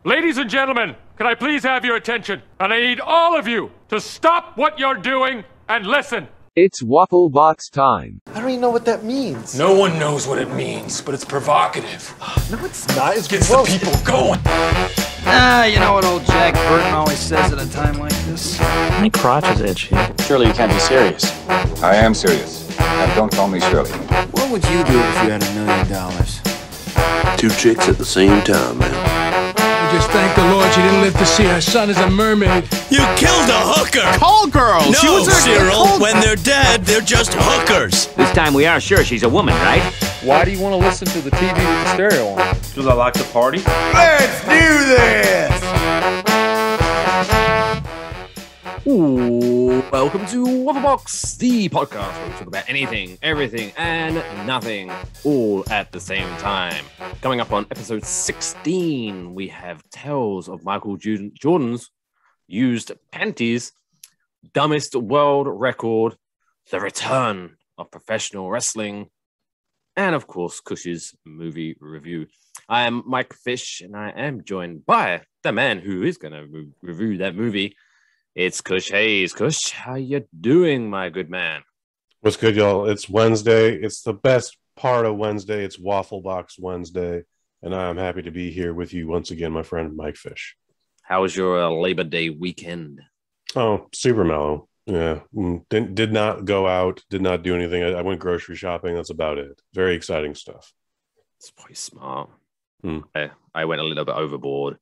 Ladies and gentlemen, can I please have your attention? And I need all of you to stop what you're doing and listen. It's Waffle Box time. I don't even know what that means. No one knows what it means, but it's provocative. No, it's not. It Gets the people going. You know what old Jack Burton always says at a time like this? My crotch is itchy. Surely you can't be serious. I am serious. And don't call me Shirley. What would you do if you had $1 million? Two chicks at the same time, man. Just thank the Lord she didn't live to see her son as a mermaid. You killed a hooker! Call girls! No, Cyril, when they're dead, they're just hookers! This time we are sure she's a woman, right? Why do you want to listen to the TV with the stereo on? Because I like to party. Let's do this! Ooh, welcome to Waffle Box, the podcast where we talk about anything, everything, and nothing, all at the same time. Coming up on episode 16, we have Tales of Michael Jordan's Used Panties, Dumbest World Record, The Return of Professional Wrestling, and of course, Kush's movie review. I am Mike Fish, and I am joined by the man who is going to review that movie. It's Kush Hayes. Kush, how you doing, my good man? What's good, y'all? It's Wednesday. It's the best part of Wednesday. It's Waffle Box Wednesday, and I'm happy to be here with you once again, my friend Mike Fish. How was your Labor Day weekend? Oh, super mellow. Yeah, did not go out, did not do anything. I went grocery shopping. That's about it. Very exciting stuff. It's pretty smart. I went a little bit overboard.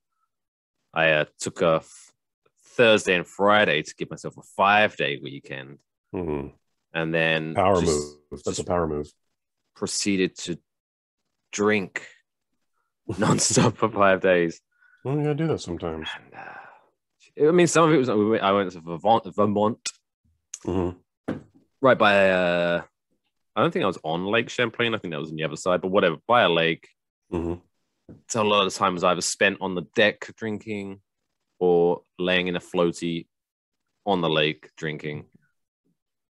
I took a Thursday and Friday to give myself a 5-day weekend. Mm-hmm. And then power move. That's a power move. Proceeded to drink nonstop for 5 days. Well, you gotta do that sometimes. And, I mean, some of it was I went to Vermont. Mm-hmm. Right by I don't think I was on Lake Champlain. I think that was on the other side, but whatever, by a lake. Mm-hmm. So a lot of the time was either spent on the deck drinking or laying in a floaty on the lake drinking.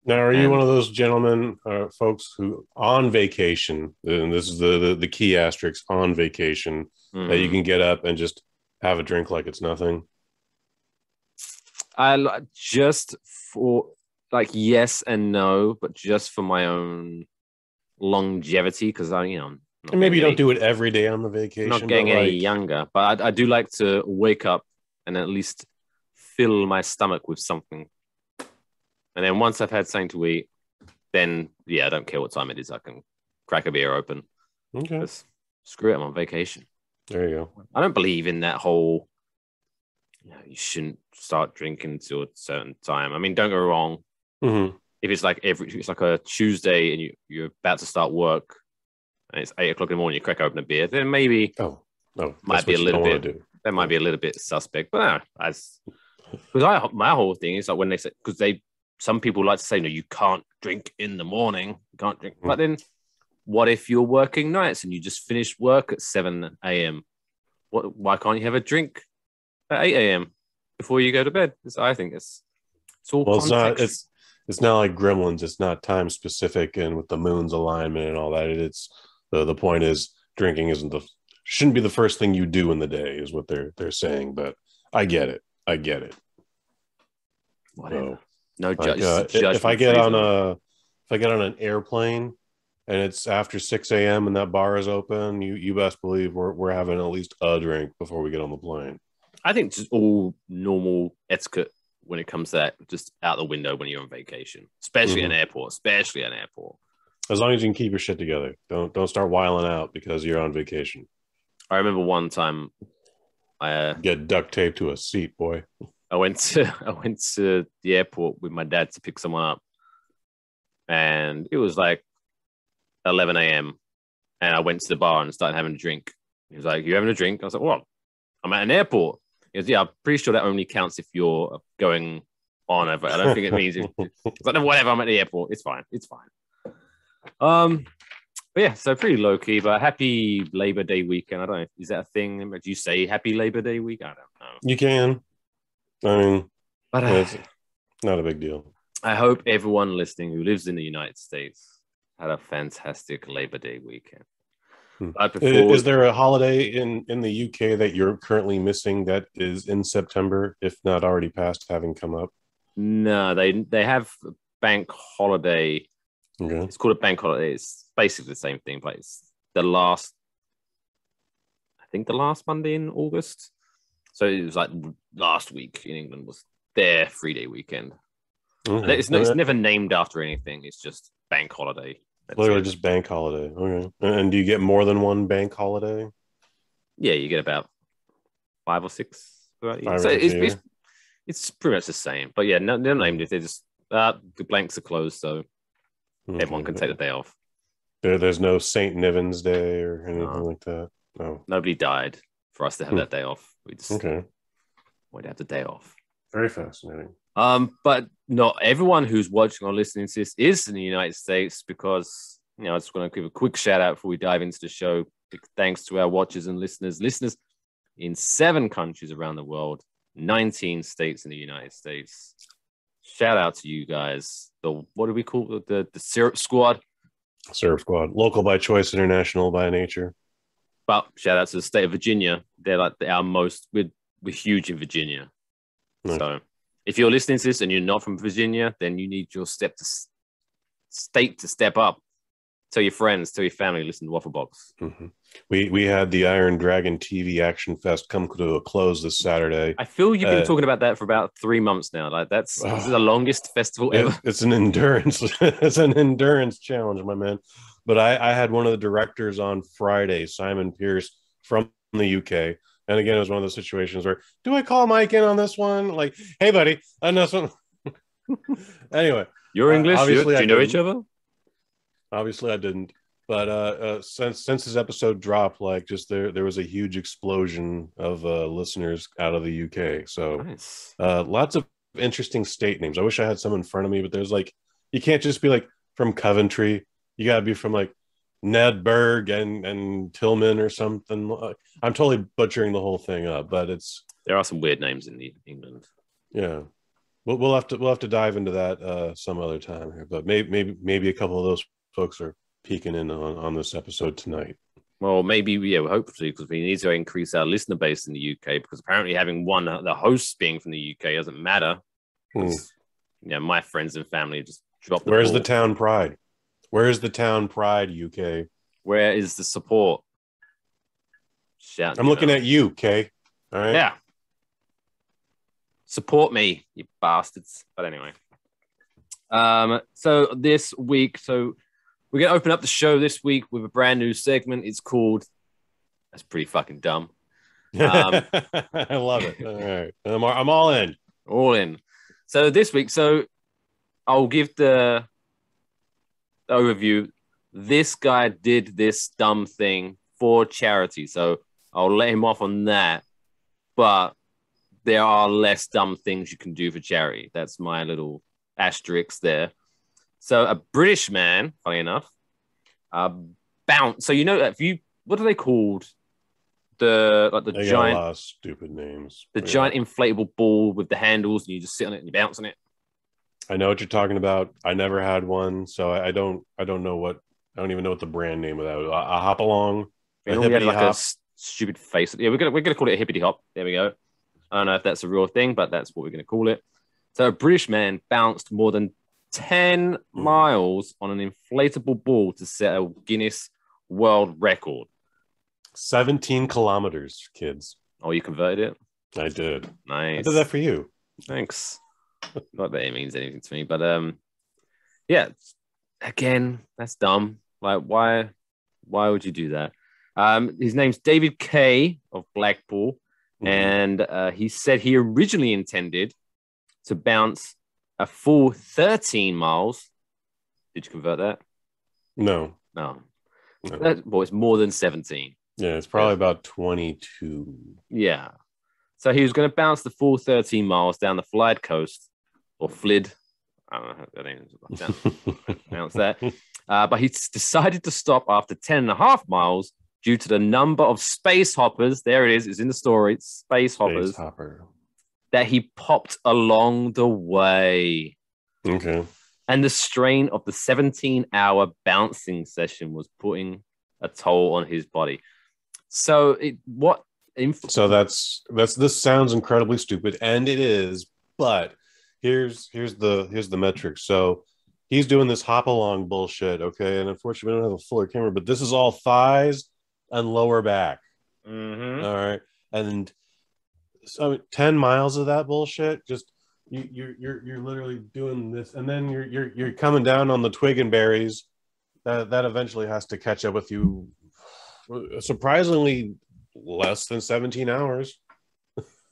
Now, are you one of those gentlemen, folks, who on vacation, and this is the key asterisk, on vacation, that you can get up and just have a drink like it's nothing? I just for like yes and no, but just for my own longevity, because and maybe you don't do it every day on the vacation. Not getting any younger, but I do like to wake up and at least fill my stomach with something. And then once I've had something to eat, then, I don't care what time it is. I can crack a beer open. Okay. Just screw it, I'm on vacation. There you go. I don't believe in that whole, you shouldn't start drinking until a certain time. I mean, don't go wrong. Mm-hmm. If it's like a Tuesday and you're about to start work and it's 8 o'clock in the morning, you crack open a beer, then maybe might be a little bit. That might be a little bit suspect, but because my whole thing is like when they say, because some people like to say, no, you can't drink in the morning, you can't drink. But then, what if you're working nights and you just finished work at 7 a.m.? Why can't you have a drink at 8 a.m. before you go to bed? I think it's all. Well, context. It's not like Gremlins. It's not time specific, and with the moon's alignment and all that. It's the point is drinking shouldn't be the first thing you do in the day, is what they're saying. But I get it. Whatever. So, no judgment. If I get on an airplane and it's after 6 a.m. and that bar is open, you best believe we're having at least a drink before we get on the plane. I think just all normal etiquette when it comes to that, just out the window when you're on vacation, especially an airport. As long as you can keep your shit together, don't start wiling out because you're on vacation. I remember one time I get duct taped to a seat, boy. I went to the airport with my dad to pick someone up, and it was like 11 a.m. and I went to the bar and started having a drink. He was like, "You having a drink?" I was like, "What? I'm at an airport." He goes, "Yeah, I'm pretty sure that only counts if you're going on over. I don't think it means." It's like, "No, whatever. I'm at the airport. It's fine. But yeah, so pretty low key, but happy Labor Day weekend. I don't know. Is that a thing? Do you say happy Labor Day week? I don't know. You can. I mean, but it's not a big deal. I hope everyone listening who lives in the United States had a fantastic Labor Day weekend. Is there a holiday in the UK that you're currently missing that is in September, if not already past, having come up? No, they have a bank holiday. Okay. It's called a bank holiday. It's basically the same thing, but it's the last Monday in August. So it was like last week in England was their 3-day weekend. Okay. It's never named after anything. It's just bank holiday. Literally just bank holiday. Okay. And do you get more than one bank holiday? Yeah, you get about 5 or 6. Right? So it's pretty much the same. But yeah, they're named it. They just the blanks are closed, so everyone can take the day off. There's no St. Niven's Day or anything like that. No. Nobody died for us to have that day off. We just we'd have the day off. Very fascinating. But not everyone who's watching or listening to this is in the United States, because I just want to give a quick shout out before we dive into the show. Big thanks to our watchers and listeners in 7 countries around the world, 19 states in the United States. Shout out to you guys. What do we call the Syrup Squad? Syrup Squad, local by choice, international by nature. But shout out to the state of Virginia. They're like we're huge in Virginia. Nice. So if you're listening to this and you're not from Virginia, then you need your state to step up. Tell your friends, tell your family, listen to Waffle Box. Mm-hmm. We had the Iron Dragon TV Action Fest come to a close this Saturday. I feel you've been talking about that for about 3 months now. Like this is the longest festival ever. It's an endurance. It's an endurance challenge, my man. But I had one of the directors on Friday, Simon Pierce from the UK. And again, it was one of those situations where, do I call Mike in on this one? Like, hey, buddy, on this one. Anyway. You're English? Do you know each other? Obviously, I didn't. But since this episode dropped, like, just there was a huge explosion of listeners out of the UK. So nice. Lots of interesting state names. I wish I had some in front of me, but there's like, you can't just be like from Coventry. You got to be from like Nedberg and Tillman or something. I'm totally butchering the whole thing up, but there are some weird names in England. Yeah, we'll have to dive into that some other time here. But maybe a couple of those folks are peeking in on this episode tonight. Well, maybe hopefully, because we need to increase our listener base in the UK. Because apparently, having the hosts being from the UK doesn't matter. My friends and family just drop. Where's the town pride? Where's the town pride, UK? Where is the support? I'm looking at you, Kay. All right. Yeah. Support me, you bastards. But anyway. So this week, we're going to open up the show this week with a brand new segment. It's called, that's pretty fucking dumb. I love it. All right. I'm all in. All in. So this week, I'll give the overview. This guy did this dumb thing for charity, so I'll let him off on that. But there are less dumb things you can do for charity. That's my little asterisk there. So a British man, funny enough, bounce. So what are they called? The they giant, got a lot of stupid names. The giant inflatable ball with the handles, and you just sit on it and you bounce on it. I know what you're talking about. I never had one, so I don't know what. I don't even know what the brand name of that was. A hop along. We had like a stupid face. Yeah, we're gonna call it a hippity hop. There we go. I don't know if that's a real thing, but that's what we're gonna call it. So a British man bounced more than 10 miles on an inflatable ball to set a Guinness World Record. 17 kilometers, kids. Oh, you converted it? I did. Nice. I did that for you. Thanks. Not that it means anything to me, but yeah. Again, that's dumb. Like, why would you do that? His name's David Kay of Blackpool, and he said he originally intended to bounce a full 13 miles. Did you convert that? No. Well, it's more than 17. Yeah, it's probably about 22. Yeah. So he was going to bounce the full 13 miles down the Flyd coast, or Flyd. I don't know how that pronounce that. But he decided to stop after 10 and a half miles due to the number of space hoppers. There it is. It's in the story. It's space hoppers that he popped along the way. Okay. And the strain of the 17-hour bouncing session was putting a toll on his body. So this sounds incredibly stupid, and it is, but here's the metric. So he's doing this hop along bullshit, okay? And unfortunately, we don't have a fuller camera, but this is all thighs and lower back. Mm-hmm. All right, and so 10 miles of that bullshit, just you're literally doing this, and then you're coming down on the twig and berries. That eventually has to catch up with you. Surprisingly, less than 17 hours.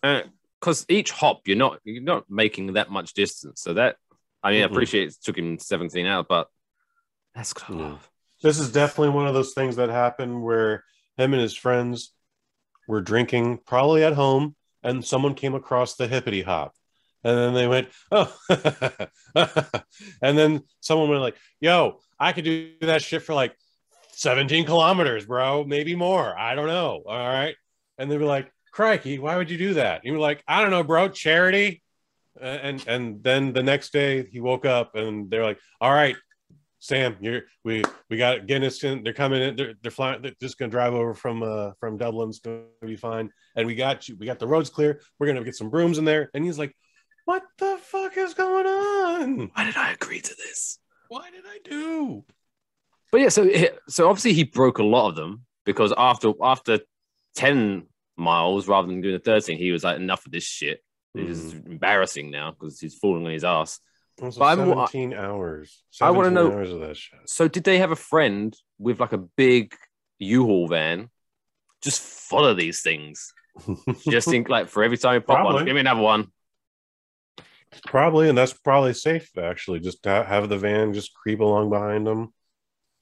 Because each hop, you're not making that much distance. So that, I mean, I appreciate it took him 17 hours, but that's good. Yeah. This is definitely one of those things that happened where him and his friends were drinking, probably at home, and someone came across the hippity hop. And then they went, oh. And then someone went like, yo, I could do that shit for like 17 kilometers, bro. Maybe more. I don't know. All right. And they were like, crikey, why would you do that? And you were like, I don't know, bro. Charity. And then the next day he woke up and they're like, all right, Sam, we got Guinness in. They're coming in. They're flying. They're just gonna drive over from Dublin. It's gonna be fine. And we got you. We got the roads clear. We're gonna get some brooms in there. And he's like, what the fuck is going on? Why did I agree to this? What did I do? But yeah, so obviously he broke a lot of them because after 10 miles rather than doing the 13, he was like, enough of this shit. It's embarrassing now because he's falling on his ass. But 17 hours. 17 I want to know. Hours of that shit. So did they have a friend with like a big U-Haul van just full of these things? Just think like for every time you pop one, give me another one. Probably, and that's probably safe actually. Just have the van just creep along behind them.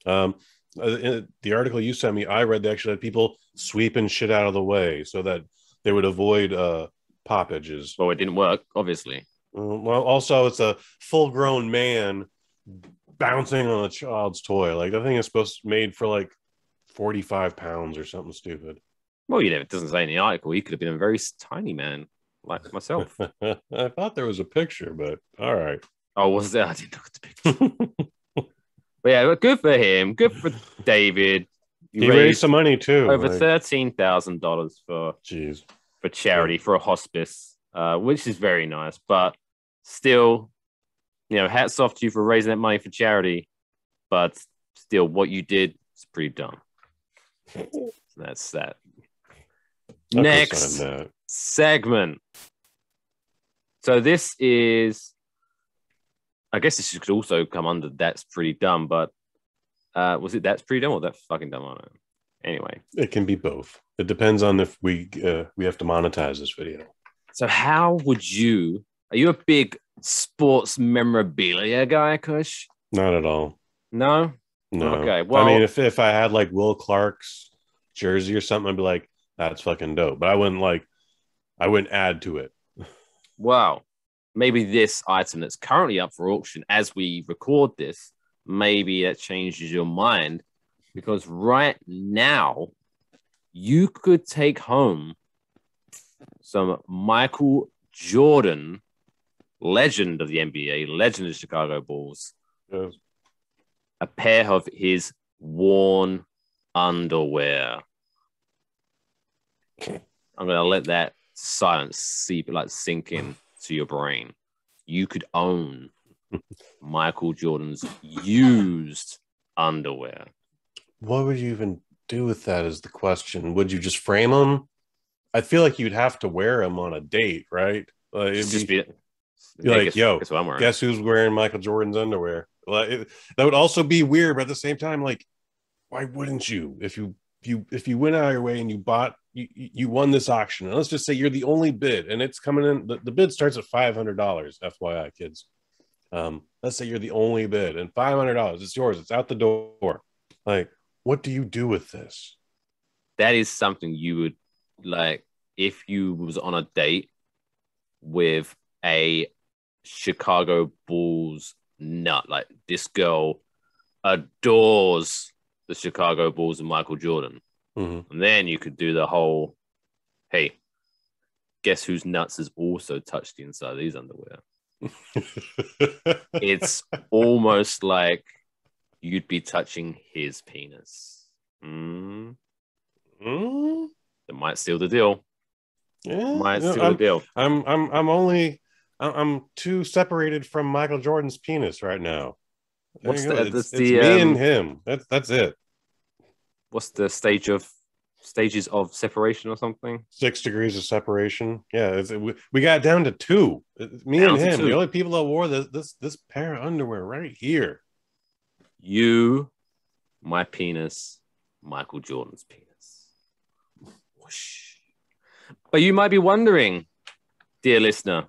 In the article you sent me, I read they actually had people sweeping shit out of the way so that they would avoid poppages. Well, it didn't work, obviously. Well, also it's a full-grown man bouncing on a child's toy. Like that thing is made for like 45 pounds or something stupid. Well, it doesn't say in the article. He could have been a very tiny man like myself. I thought there was a picture, but all right. Oh, was there? I didn't look at the picture. But yeah, good for him. Good for David. He raised some money too. Over $13,000 for charity for a hospice, which is very nice. But still, hats off to you for raising that money for charity. But still, what you did is pretty dumb. So that's that. Next segment. So this is, I guess this could also come under that's pretty dumb, but was it that's pretty dumb or that's fucking dumb? I don't know. Anyway, it can be both. It depends on if we have to monetize this video. So how would you? Are you a big sports memorabilia guy, Kush? Not at all. No. Okay. Well, I mean, if I had like Will Clark's jersey or something, I'd be like, that's fucking dope. But I wouldn't add to it. Wow. Maybe this item that's currently up for auction as we record this, maybe that changes your mind, because right now you could take home some Michael Jordan, legend of the NBA, legend of the Chicago Bulls, a pair of his worn underwear. I'm going to let that silence sink in to your brain. You could own Michael Jordan's used underwear. What would you even do with that is the question. Would you just frame them? I feel like you'd have to wear them on a date, right? Like, yo, guess who's wearing Michael Jordan's underwear? That would also be weird, but at the same time, like, why wouldn't you? If you went out of your way and you won this auction, and let's just say you're the only bid, and it's coming in. The bid starts at $500. FYI, kids. Let's say you're the only bid, and $500. It's yours. It's out the door. Like, what do you do with this? That is something you would like if you was on a date with a Chicago Bulls nut. Like, this girl adores the Chicago Bulls and Michael Jordan. Mm-hmm. And then you could do the whole, hey, guess whose nuts has also touched the inside of these underwear? It's almost like you'd be touching his penis. That might seal the deal. Yeah, Might seal the deal. I'm too separated from Michael Jordan's penis right now. It's me and him. That's it. What's the stages of separation or something? 6 degrees of separation. Yeah, we got down to 2. Me down and him, 2. the only people that wore this pair of underwear right here. You, my penis, Michael Jordan's penis. Whoosh. But you might be wondering, dear listener,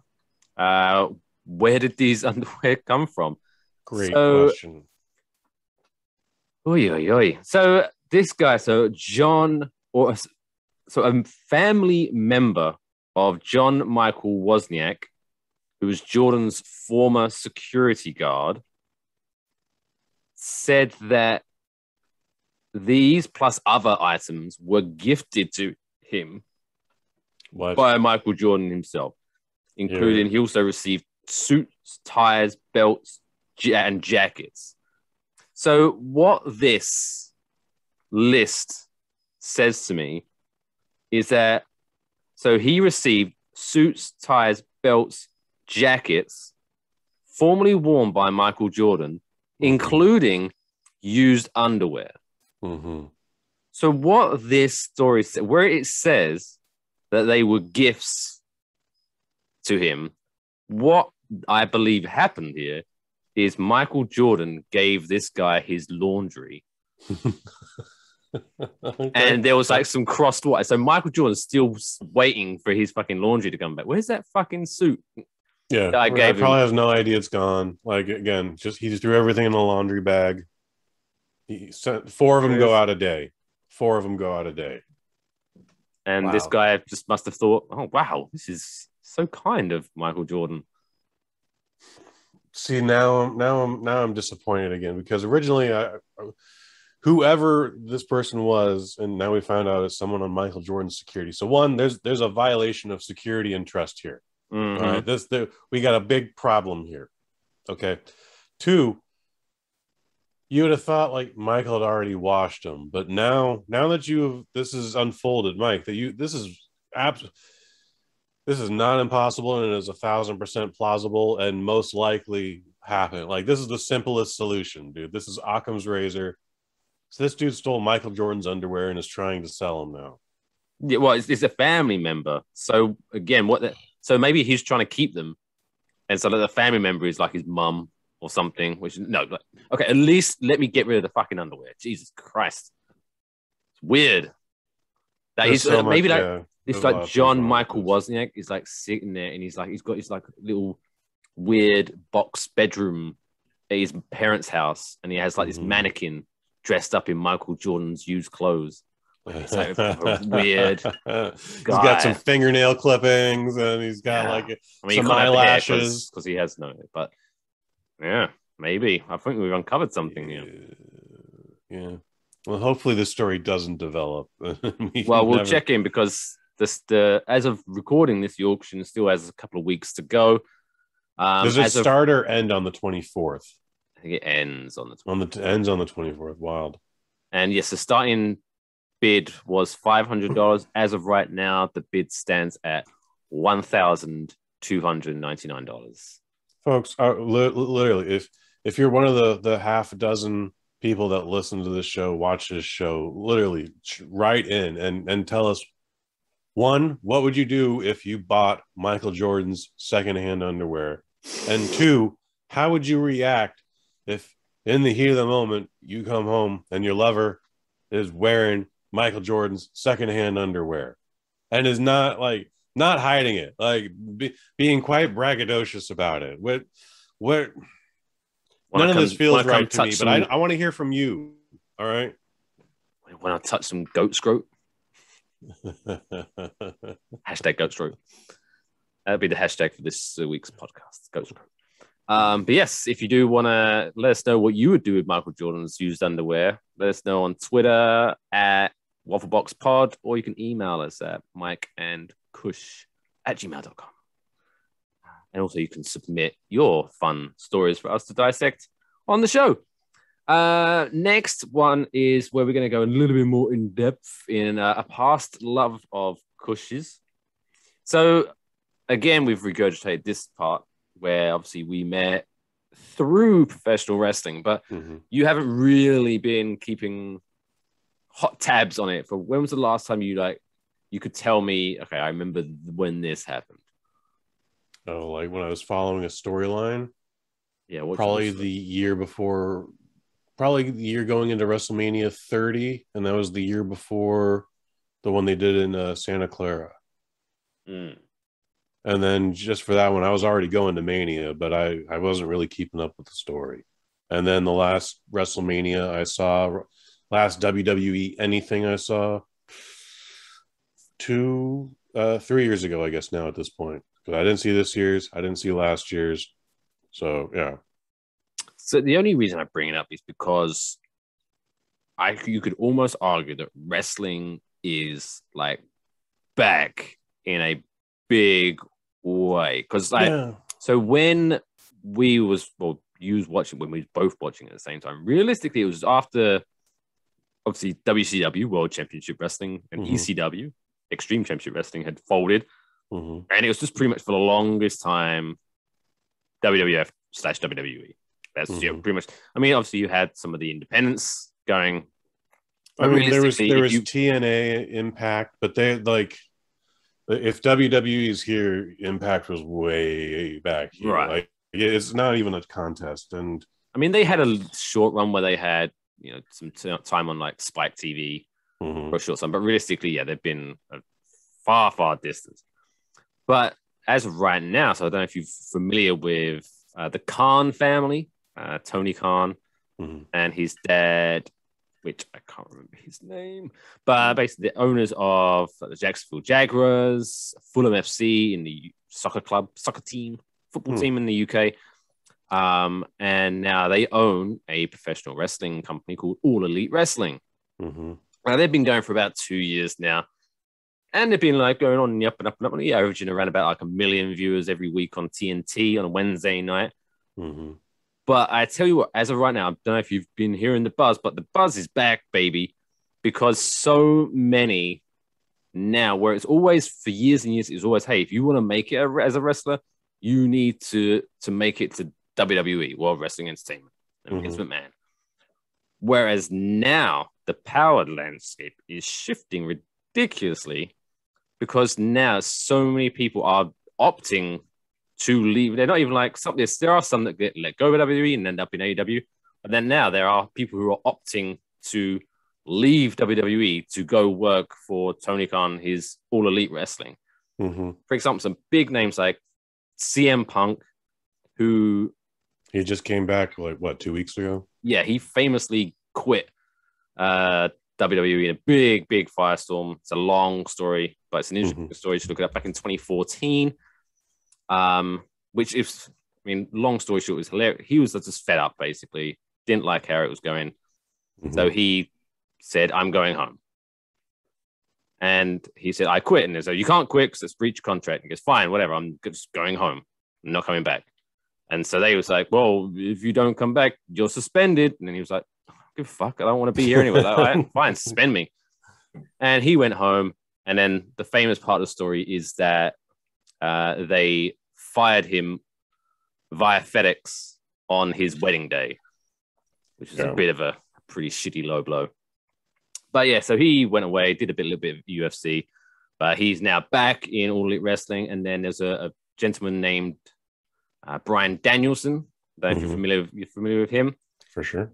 where did these underwear come from? Great question. Oy. So this guy, a family member of John Michael Wozniak, who was Jordan's former security guard, said that these plus other items were gifted to him by Michael Jordan himself, including he also received suits, ties, belts, and jackets. So what this list says to me is that he received suits, ties, belts, jackets formerly worn by Michael Jordan, including used underwear. So what this story says, where it says that they were gifts to him, what I believe happened here is Michael Jordan gave this guy his laundry. Okay. And there was like some crossed wires. So Michael Jordan's still waiting for his fucking laundry to come back. Where's that fucking suit? Yeah, I gave probably has no idea it's gone. Like, again, he just threw everything in a laundry bag. He sent 4 of them go out a day. 4 of them go out a day. And this guy just must have thought, oh, wow, this is so kind of Michael Jordan. See, now I'm disappointed again, because originally whoever this person was, and now we found out it's someone on Michael Jordan's security. So one, there's a violation of security and trust here. All right, we got a big problem here. Okay. 2, you would have thought like Michael had already washed them, but now that this is unfolded, Mike, this is not impossible, and it is 1,000% plausible and most likely happened. Like, this is the simplest solution, dude. This is Occam's razor. So this dude stole Michael Jordan's underwear and is trying to sell them now. Yeah, well, it's a family member. So again, so maybe he's trying to keep them, and so the family member is like his mum or something. Okay, at least let me get rid of the fucking underwear. Jesus Christ, it's weird. That he's so maybe much, like it's like John Michael Wozniak is like sitting there, and he's got his like little weird box bedroom at his parents' house, and he has like this mannequin dressed up in Michael Jordan's used clothes. It's like weird. He's got some fingernail clippings, and he's got some eyelashes because he has no. But yeah, maybe I think we've uncovered something here. Yeah. Well, hopefully this story doesn't develop. We'll check in, because as of recording this, the auction still has a couple of weeks to go. Does it start or end on the 24th? I think it ends on the 24th. Ends on the 24th. Wild. And yes, the starting bid was $500. As of right now, the bid stands at $1,299. Folks, literally, if you're one of the half dozen people that listen to this show, watch this show, literally write in and tell us, one, what would you do if you bought Michael Jordan's secondhand underwear? And 2, how would you react if in the heat of the moment you come home and your lover is wearing Michael Jordan's secondhand underwear and is not hiding it, like being quite braggadocious about it? What none of this feels right to me, but I want to hear from you. All right. When I touch some goat scrote. Hashtag goat scrote. That'll be the hashtag for this week's podcast. Goat scrote. But yes, if you do want to let us know what you would do with Michael Jordan's used underwear, let us know on Twitter at WaffleboxPod, or you can email us at mikeandkush@gmail.com. And also you can submit your fun stories for us to dissect on the show. Next one is where we're going to go a little bit more in depth in a past love of Kush's. So, again, we've regurgitated this part where obviously we met through professional wrestling, but you haven't really been keeping hot tabs on it. For when was the last time you could tell me, okay, I remember when this happened? Oh, like when I was following a storyline? Yeah, probably the year before, probably the year going into WrestleMania 30, and that was the year before the one they did in Santa Clara. And then just for that one, I was already going to Mania, but I wasn't really keeping up with the story. And then the last WrestleMania I saw, last WWE anything I saw, 3 years ago, I guess now at this point. Because I didn't see this year's, I didn't see last year's. So, yeah. So the only reason I bring it up is because you could almost argue that wrestling is like back in a big way. Because so when we was when we were both watching at the same time, realistically it was after obviously WCW World Championship Wrestling and ECW Extreme Championship Wrestling had folded, and it was just pretty much for the longest time WWF/WWE. That's pretty much. I mean, obviously you had some of the independents going. I mean, there was TNA, Impact, but they like if WWE is here, Impact was way back here. Right. Like it's not even a contest. And I mean, they had a short run where they had some time on like Spike TV for a short time, but realistically, yeah, they've been a far distance. But as of right now, so I don't know if you're familiar with the Khan family, Tony Khan, and his dad, which I can't remember his name, but basically the owners of the Jacksonville Jaguars, Fulham FC in the football team in the UK. And now they own a professional wrestling company called All Elite Wrestling. Now they've been going for about 2 years now. And they've been like going on and up and up and up, averaging around about like 1 million viewers every week on TNT on a Wednesday night. But I tell you what, as of right now, I don't know if you've been hearing the buzz, but the buzz is back, baby, because so many now, where it's always for years and years, it's always, hey, if you want to make it as a wrestler, you need to make it to WWE, World Wrestling Entertainment, and Vince McMahon. Whereas now the power landscape is shifting ridiculously because now so many people are opting to leave. They're not even like some. There are some that get let go of WWE and end up in AEW, but then now there are people who are opting to leave WWE to go work for Tony Khan, his All Elite Wrestling. For example, some big names like CM Punk, who he just came back like what 2 weeks ago. Yeah, he famously quit WWE in a big firestorm. It's a long story, but it's an interesting story. You should look it up. Back in 2014. Which is, I mean, long story short, was hilarious. He was just fed up, basically, didn't like how it was going. So he said, I'm going home. And he said, I quit. And they said, you can't quit because it's breach contract. And he goes, fine, whatever, I'm just going home. I'm not coming back. And so they was like, well, if you don't come back, you're suspended. And then he was like, give a fuck, I don't want to be here anyway. Like, all right, fine, suspend me. And he went home. And then the famous part of the story is that they fired him via FedEx on his wedding day, which is a bit of a pretty shitty low blow. But yeah, so he went away, did a little bit of UFC, but he's now back in All Elite Wrestling. And then there's a gentleman named Bryan Danielson. I don't know if you're familiar with him. For sure.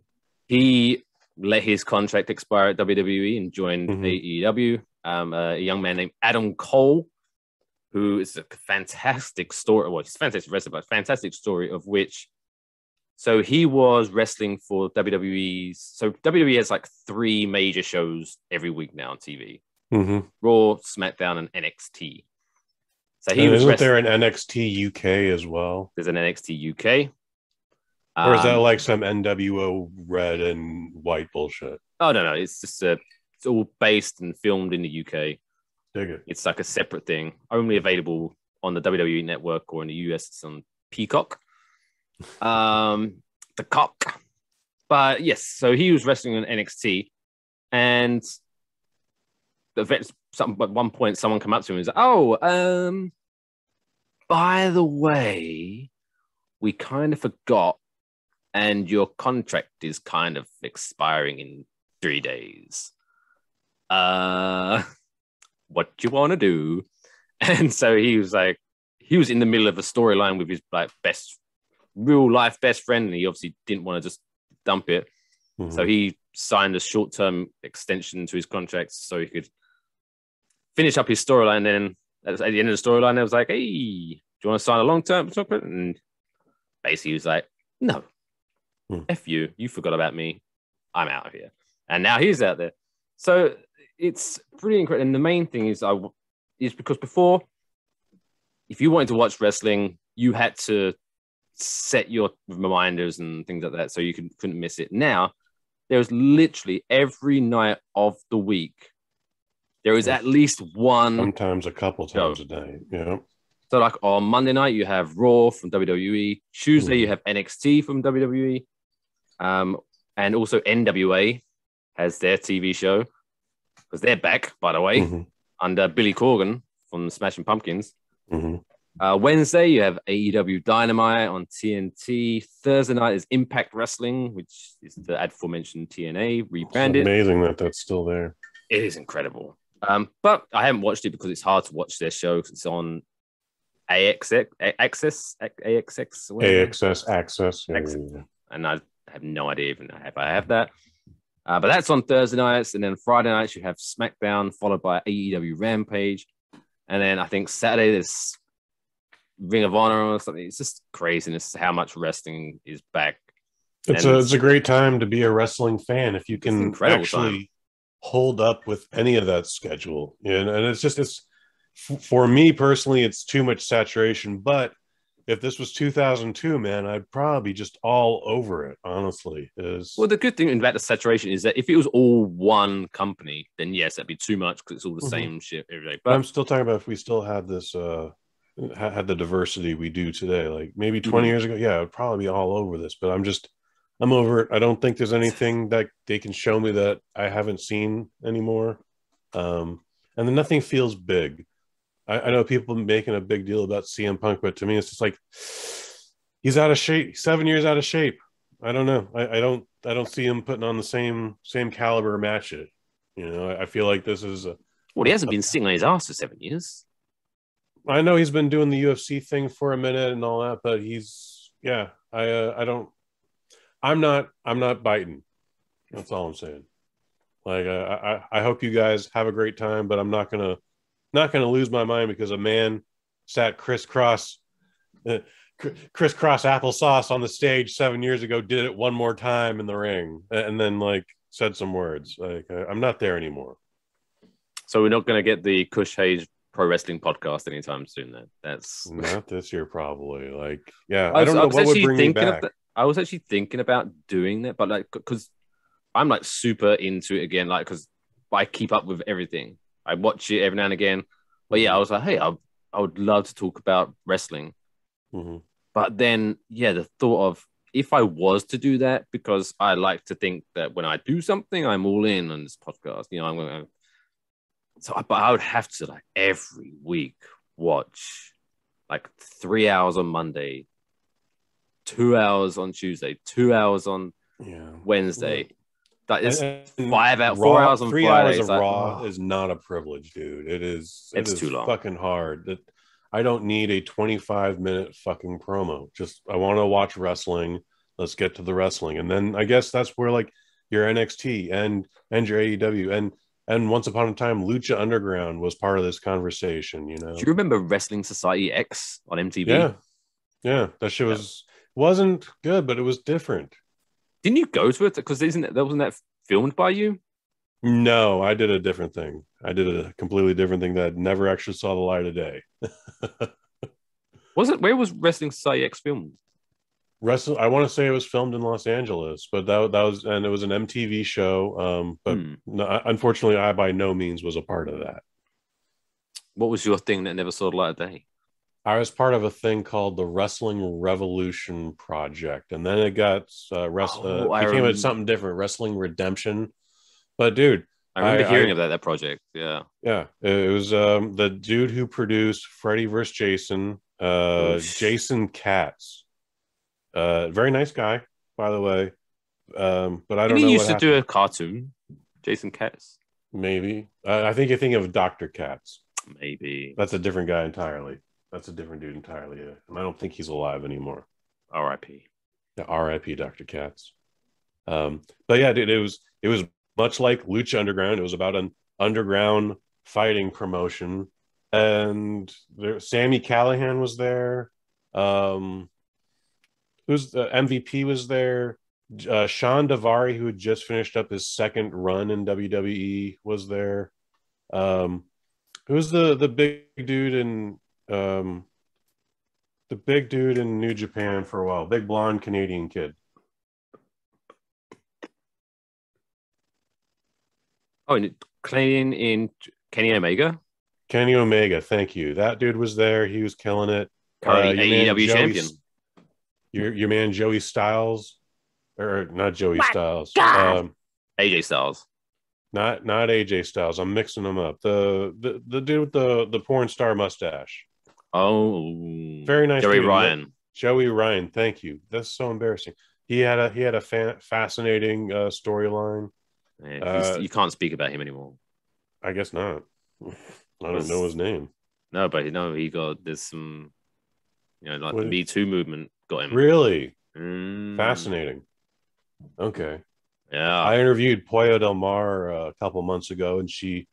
He let his contract expire at WWE and joined AEW. A young man named Adam Cole, who is a fantastic story. Well, he's a fantastic wrestler, but a fantastic story of which. So he was wrestling for WWE. So WWE has like 3 major shows every week now on TV: Raw, SmackDown, and NXT. So he was. Isn't there an NXT UK as well? There's an NXT UK. Or is that like some NWO red and white bullshit? Oh no, it's just it's all based and filmed in the UK. Dig it. It's like a separate thing, only available on the WWE network, or in the US it's on Peacock. The Cock. But yes, so he was wrestling in NXT, and at one point, someone come up to him and was like, "Oh, by the way, we kind of forgot, and your contract is kind of expiring in 3 days. What you want to do?" And so he was like, he was in the middle of a storyline with his like real life best friend, and he obviously didn't want to just dump it. Mm-hmm. So he signed a short-term extension to his contract so he could finish up his storyline. Then at the end of the storyline, it was like, "Hey, do you want to sign a long-term?" And basically he was like, "No, F you. You forgot about me. I'm out of here." And now he's out there. So it's pretty incredible. And the main thing is because before, if you wanted to watch wrestling, you had to set your reminders and things like that so you couldn't miss it. Now, there's literally every night of the week, there is at least one. Sometimes a couple times a day. Yeah. So like on Monday night, you have Raw from WWE. Tuesday, you have NXT from WWE. And also NWA has their TV show, because they're back, by the way, under Billy Corgan from Smashing Pumpkins. Wednesday, you have AEW Dynamite on TNT. Thursday night is Impact Wrestling, which is the aforementioned TNA rebranded. It's amazing that that's still there. It is incredible. But I haven't watched it because it's hard to watch their show because it's on AXS. And I have no idea even if I have that. But that's on Thursday nights. And then Friday nights, you have SmackDown, followed by AEW Rampage. And then I think Saturday, there's Ring of Honor or something. It's just craziness how much wrestling is back. It's a great time to be a wrestling fan if you can actually hold up with any of that schedule. And it's for me personally, it's too much saturation. But if this was 2002, man, I'd probably be just all over it, honestly. Well, the good thing about the saturation is that if it was all one company, then yes, that'd be too much because it's all the same shit every day. But I'm still talking about if we still had this, had the diversity we do today. Like maybe 20 years ago, yeah, it would probably be all over this. But I'm over it. I don't think there's anything that they can show me that I haven't seen anymore. And then nothing feels big. I know people making a big deal about CM Punk, but to me, it's just like he's out of shape. 7 years out of shape. I don't know. I don't see him putting on the same caliber match. I feel like this is. He hasn't been sitting on his ass for 7 years. I know he's been doing the UFC thing for a minute and all that, but I'm not biting. That's all I'm saying. Like I hope you guys have a great time, but I'm not gonna lose my mind because a man sat crisscross applesauce on the stage 7 years ago, did it one more time in the ring, and then like said some words. Like I'm not there anymore. So we're not going to get the Kush Hayes Pro Wrestling podcast anytime soon. That's not this year, probably. Like, yeah, I don't know what would bring me back. I was actually thinking about doing that, but like because I'm like super into it again, like because I keep up with everything. I watch it every now and again. But yeah, I was like, hey, I would love to talk about wrestling. But then, yeah, the thought of if I was to do that, because I like to think that when I do something, I'm all in on this podcast. I'm going to. But I would have to like every week watch like 3 hours on Monday, 2 hours on Tuesday, 2 hours on Wednesday. Like it's 4 hours on 3 Friday. hours of Raw is not a privilege, dude. It's too long. Fucking hard. I don't need a 25-minute fucking promo. Just I want to watch wrestling. Let's get to the wrestling, and then I guess that's where like your NXT and your AEW and once upon a time Lucha Underground was part of this conversation. Do you remember Wrestling Society X on MTV? Yeah, that shit wasn't good, but it was different. Didn't you go to it? Because wasn't that filmed by you? No, I did a different thing. I did a completely different thing that never actually saw the light of day. Where was Wrestling Society X filmed? I want to say it was filmed in Los Angeles, but that was, and it was an MTV show. But unfortunately, I by no means was a part of that. What was your thing that never saw the light of day? I was part of a thing called the Wrestling Revolution Project, and then it got became something different, Wrestling Redemption. But dude, I remember hearing about that project. Yeah, yeah, it was the dude who produced Freddy vs. Jason, Jason Katz. Very nice guy, by the way. But I don't know. He used to do a cartoon, Jason Katz. Maybe I think you think of Dr. Katz. Maybe that's a different guy entirely. That's a different dude entirely. Yeah. And I don't think he's alive anymore. R.I.P. Yeah, R.I.P. Dr. Katz. But yeah, dude, it was much like Lucha Underground. It was about an underground fighting promotion, and Sammy Callahan was there. Who's the MVP was there? Sean Davari, who had just finished up his second run in WWE, was there. Who's the big dude in the big dude in New Japan for a while? Big blonde Canadian kid. Oh, Canadian in Kenny Omega. Kenny Omega, thank you. That dude was there. He was killing it. Currently AEW champion. Your man Joey Styles, or not Joey Styles. AJ Styles. Not AJ Styles. I'm mixing them up. The dude with the porn star mustache. Oh, very nice. Joey dude. Ryan. Joey Ryan. Thank you. That's so embarrassing. He had a fascinating storyline. Yeah, you can't speak about him anymore. I guess not. I don't know his name. No, but he got there's some, like the Me Too movement got him. Really fascinating. Okay. Yeah, I interviewed Pollo Del Mar a couple months ago, and she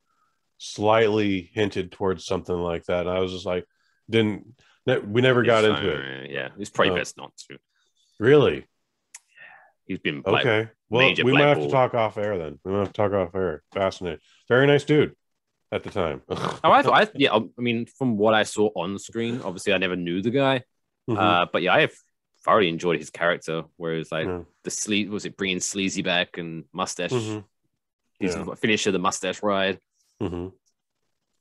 slightly hinted towards something like that. I was just like, we never got into it. Yeah, it's probably best not to. Really? He's been okay. Well, we might have to talk off air then. We might have to talk off air. Fascinating. Very nice dude at the time. I mean, from what I saw on screen, obviously I never knew the guy, but yeah, I have thoroughly enjoyed his character. Whereas like bringing sleazy back and mustache. He's a finisher, the mustache ride.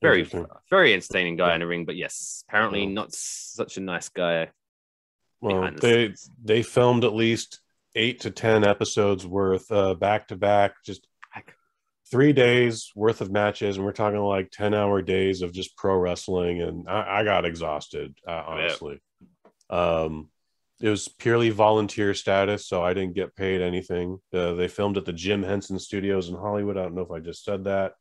Very, very entertaining guy in the ring, but yes, apparently not such a nice guy. Well, they filmed at least 8 to 10 episodes worth back to back, just 3 days worth of matches, and we're talking like 10-hour days of just pro wrestling, and I got exhausted, honestly. It was purely volunteer status, so I didn't get paid anything. They filmed at the Jim Henson Studios in Hollywood. I don't know if I just said that.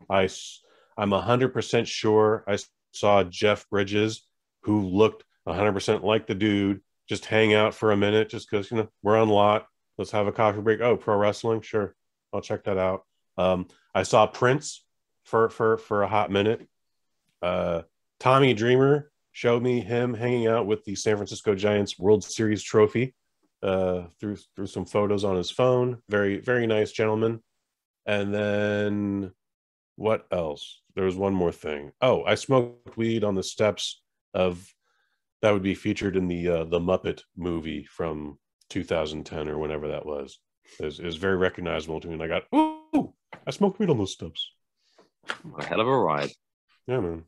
I'm 100% sure I saw Jeff Bridges, who looked 100% like the dude, just hang out for a minute, just because we're on lot. Let's have a coffee break. Oh, pro wrestling, sure, I'll check that out. I saw Prince for a hot minute. Tommy Dreamer showed me him hanging out with the San Francisco Giants World Series trophy through some photos on his phone. Very, very nice gentleman. And then what else? There was one more thing. Oh, I smoked weed on the steps of that would be featured in the Muppet movie from 2010 or whenever that was. It was very recognizable to me, and I got, ooh, I smoked weed on those steps. A hell of a ride. Yeah, man.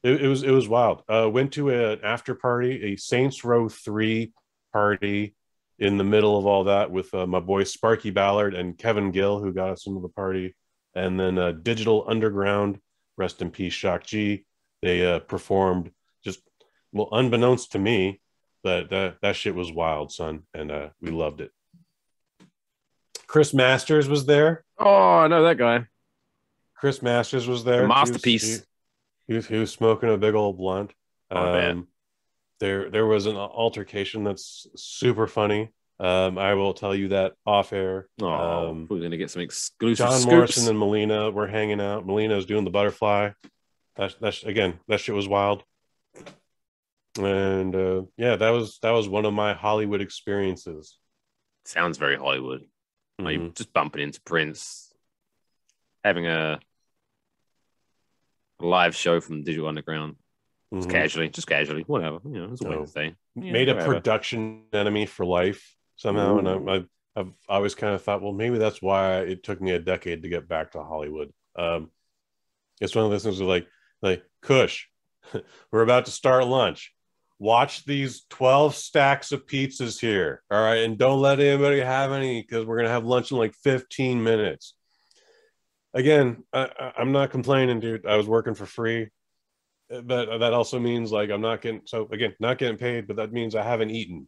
It was wild. Went to an after party, a Saints Row 3 party in the middle of all that with my boy Sparky Ballard and Kevin Gill, who got us into the party. And then Digital Underground, rest in peace, Shock G. They performed just, well, unbeknownst to me, but that shit was wild, son. And we loved it. Chris Masters was there. Oh, I know that guy. Chris Masters was there. The masterpiece. He was smoking a big old blunt. There was an altercation that's super funny. I will tell you that off air. We're gonna get some exclusive John scoops. Morrison and Melina were hanging out. Melina's doing the butterfly. That shit was wild. And that was one of my Hollywood experiences. Sounds very Hollywood. Like just bumping into Prince, having a live show from Digital Underground. Just casually, whatever. It's a Wednesday. Made a production enemy for life somehow. Ooh. And I've always kind of thought, well, maybe that's why it took me a decade to get back to Hollywood. It's one of those things where like Kush, we're about to start lunch. Watch these 12 stacks of pizzas here. All right. And don't let anybody have any because we're going to have lunch in like 15 minutes. Again, I'm not complaining, dude. I was working for free. But that also means like I'm not getting paid, but that means I haven't eaten.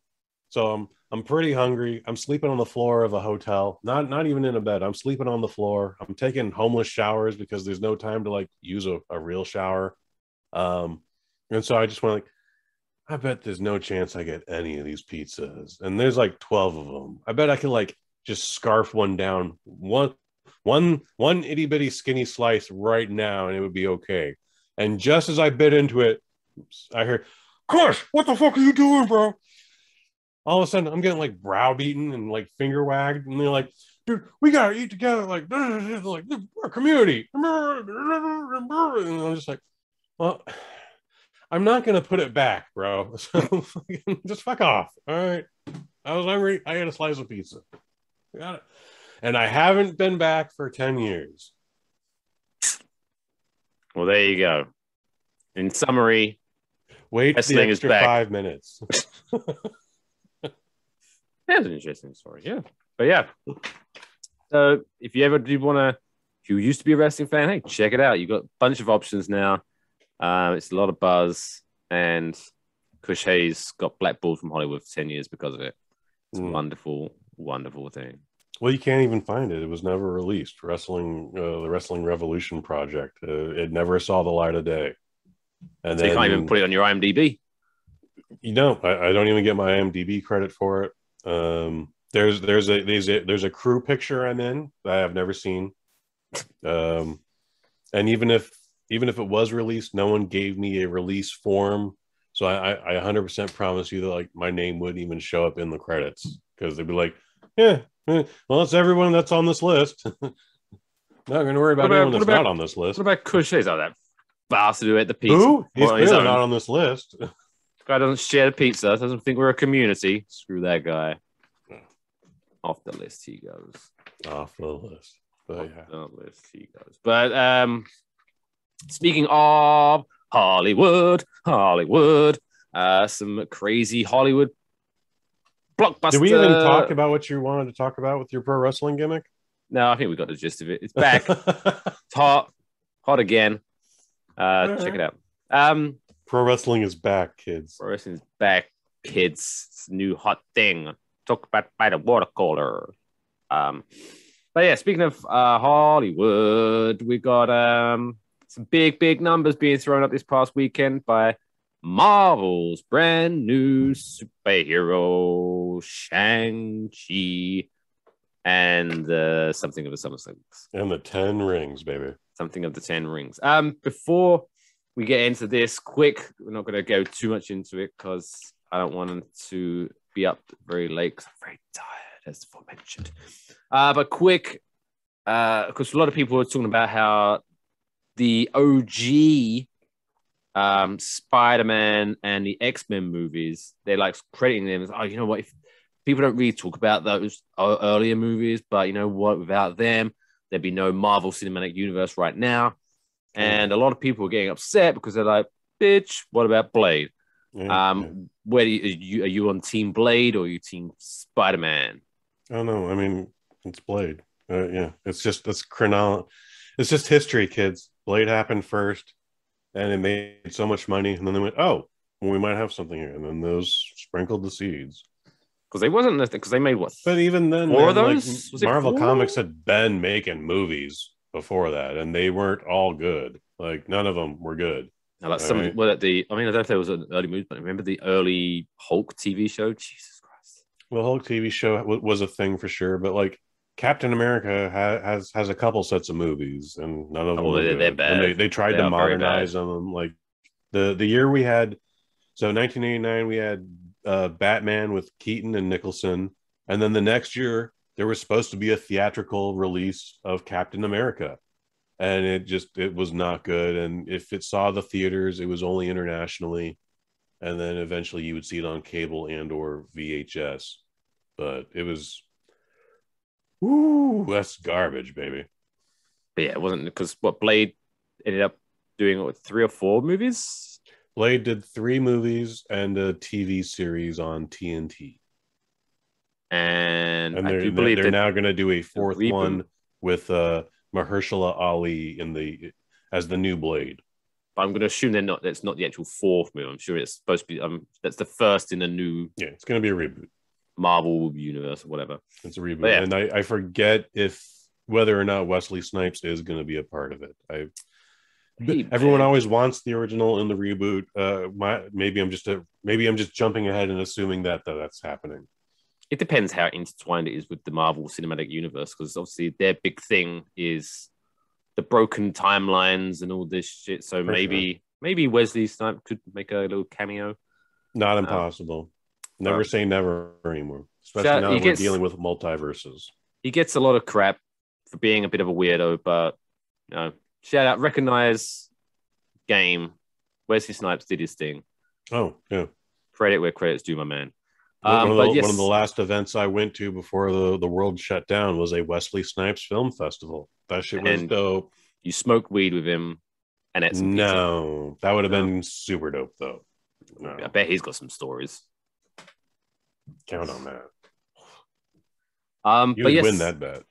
So I'm pretty hungry. I'm sleeping on the floor of a hotel, not even in a bed. I'm sleeping on the floor. I'm taking homeless showers because there's no time to like use a real shower. And so I just went like, I bet there's no chance I get any of these pizzas. And there's like 12 of them. I bet I could like just scarf one down, one itty bitty skinny slice right now, and it would be okay. And just as I bit into it, I hear, Kush, what the fuck are you doing, bro? All of a sudden, I'm getting like browbeaten and like finger wagged. And they're like, dude, we got to eat together. Like we're a community. And I'm just like, well, I'm not going to put it back, bro. So just fuck off. All right. I was hungry. I had a slice of pizza. Got it. And I haven't been back for 10 years. Well, there you go. In summary, wait the extra 5 minutes. That's an interesting story, yeah. But yeah. So if you ever do want to, if you used to be a wrestling fan, hey, check it out. You've got a bunch of options now. It's a lot of buzz, and Kush Hayes got blackballed from Hollywood for 10 years because of it. It's a wonderful, wonderful thing. Well, you can't even find it. It was never released. The Wrestling Revolution project. It never saw the light of day. And so you can't even put it on your IMDb. You know, I don't even get my IMDb credit for it. There's a crew picture I'm in that I have never seen. And even if it was released, no one gave me a release form. So I 100% promise you that like my name wouldn't even show up in the credits because they'd be like, yeah, well, it's everyone that's on this list. Not going to worry about anyone that's not on this list. What about Kush Hayes? Oh, that bastard who ate the pizza. Who? He's clearly not on this list. This guy doesn't share the pizza. Doesn't think we're a community. Screw that guy. Off the list he goes. Off the list. But off the list he goes. But speaking of Hollywood, some crazy Hollywood blockbuster. Did we even talk about what you wanted to talk about with your pro wrestling gimmick? No, I think we got the gist of it. It's back. It's hot again. Check it out. Pro wrestling is back, kids. Pro wrestling is back, kids. It's a new hot thing. Talk about by the watercolor. But yeah, speaking of Hollywood, we got some big numbers being thrown up this past weekend by Marvel's brand new superhero Shang-Chi and something of the Summer Slings. And the 10 rings, baby. Something of the 10 rings. Before we get into this, quick, we're not going to go too much into it because I don't want to be up very late because I'm very tired, as aforementioned. But quick, because a lot of people are talking about how the OG Spider-Man and the X-Men movies, they're like crediting them as, oh, you know what, if people don't really talk about those earlier movies, but you know what, without them, there'd be no Marvel Cinematic Universe right now. And a lot of people are getting upset because they're like, bitch, what about Blade? Where are you on Team Blade or are you Team Spider-Man? I don't know. I mean, it's Blade. It's just it's just history, kids. Blade happened first, and it made so much money, and then they went, "Oh, well, we might have something here," and then those sprinkled the seeds. Because they made what? But even then, four of those? Like, Marvel Comics had been making movies before that, and they weren't all good. Like none of them were good. Now, that's something. Right? Well, I don't know if there was an early movie, but remember the early Hulk TV show? Jesus Christ! Well, Hulk TV show was a thing for sure, but like Captain America has a couple sets of movies, and none of them. They're bad. And they tried to modernize them. Like the year we had, so 1989 we had Batman with Keaton and Nicholson, and then the next year there was supposed to be a theatrical release of Captain America, and it was not good. And if it saw the theaters, it was only internationally, and then eventually you would see it on cable and or VHS. But it was, ooh, that's garbage, baby. But yeah, it wasn't because Blade ended up doing 3 or 4 movies. Blade did 3 movies and a TV series on TNT. And I they're, do believe they're now going to do a 4th one with Mahershala Ali as the new Blade. But I'm going to assume that's not the actual 4th movie. I'm sure it's supposed to be. That's the first in a new. Yeah, it's going to be a reboot. Marvel universe or whatever. It's a reboot, and I forget whether or not Wesley Snipes is going to be a part of it. Everyone always wants the original in the reboot. Maybe I'm just jumping ahead and assuming that's happening. It depends how intertwined it is with the Marvel Cinematic Universe, because obviously their big thing is the broken timelines and all this shit. So maybe Wesley Snipes could make a little cameo. Not impossible. Never say never anymore, especially now that we're dealing with multiverses. He gets a lot of crap for being a bit of a weirdo, but shout out, recognize game. Wesley Snipes did his thing. Oh, yeah. Credit where credit's due, my man. One of the last events I went to before the world shut down was a Wesley Snipes film festival. That shit was dope. You smoked weed with him and ate some pizza. No, that would have been super dope, though. No. I bet he's got some stories. Count on that. You would win that bet.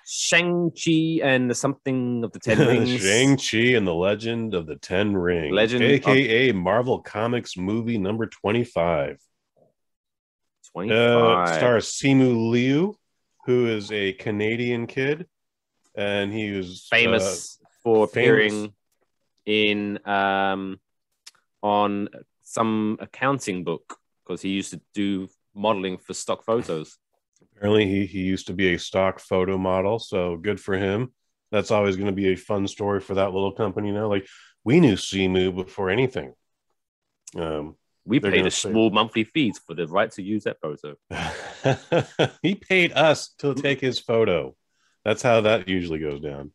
Shang-Chi and the something of the 10 Rings. Shang-Chi and the Legend of the 10 Rings. AKA Marvel Comics movie number 25. 25. Stars Simu Liu, who is a Canadian kid. And he was famous for appearing in on some accounting book, because he used to do modeling for stock photos. Apparently he used to be a stock photo model, so good for him. That's always going to be a fun story for that little company now. Like, we knew Simu before anything. We paid a small monthly fees for the right to use that photo. He paid us to take his photo. That's how that usually goes down.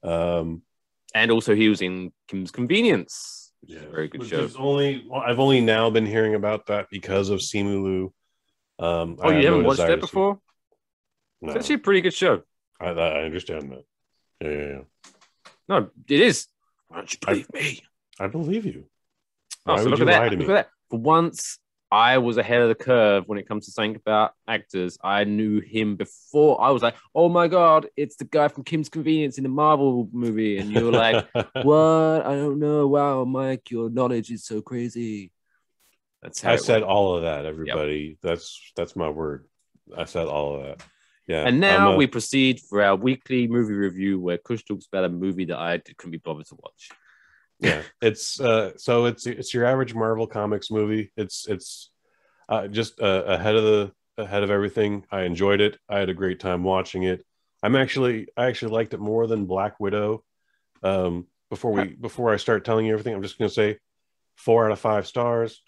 And also he was in Kim's Convenience. Yeah, very good show. I've only now been hearing about that because of Simu Liu. You haven't watched that before? No. It's actually a pretty good show. I understand that. Yeah. No, it is. Why don't you believe me? I believe you. Why would you lie to me? Look at that. For once, I was ahead of the curve when it comes to saying about actors. I knew him before. I was like, oh my God, it's the guy from Kim's Convenience in the Marvel movie. And you were like, what? I don't know. Wow, Mike, your knowledge is so crazy. That's how I said all of that, everybody. Yep. That's my word. I said all of that. Yeah. And now we proceed for our weekly movie review, where Kush talks about a movie that I couldn't be bothered to watch. Yeah, it's your average Marvel Comics movie. It's just ahead of everything. I enjoyed it. I had a great time watching it. I actually liked it more than Black Widow. Before I start telling you everything, I'm just gonna say 4 out of 5 stars.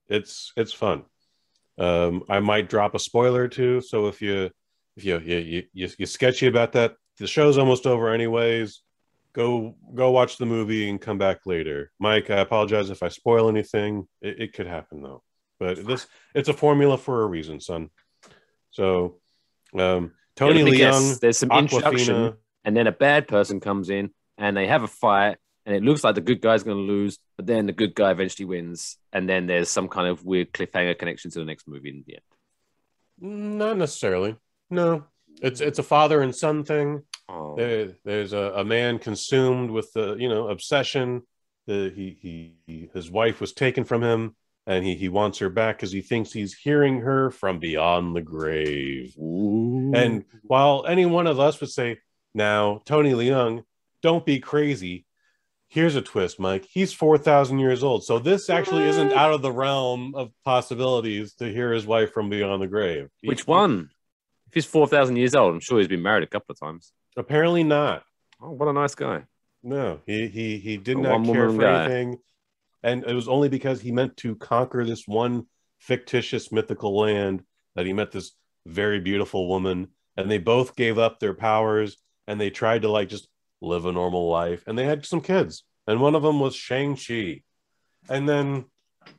It's fun. I might drop a spoiler or two, so if you're sketchy about that, the show's almost over anyways. Go watch the movie and come back later. Mike, I apologize if I spoil anything. It could happen though, but it's a formula for a reason, son. So Tony Leung, there's some introduction, and then a bad person comes in and they have a fight, and it looks like the good guy's going to lose, but then the good guy eventually wins, and then there's some kind of weird cliffhanger connection to the next movie in the end. Not necessarily. No, it's a father and son thing. Oh. There's a man consumed with the obsession. His wife was taken from him, and he wants her back because he thinks he's hearing her from beyond the grave. Ooh. And while any one of us would say, now Tony Leung, don't be crazy. Here's a twist, Mike. He's 4,000 years old. So this actually isn't out of the realm of possibilities to hear his wife from beyond the grave. Which one? If he's 4,000 years old, I'm sure he's been married a couple of times. Apparently not. Oh, what a nice guy. No, he did not care for anything. And it was only because he meant to conquer this one fictitious mythical land that he met this very beautiful woman. And they both gave up their powers, and they tried to just live a normal life, and they had some kids, and one of them was Shang-Chi. And then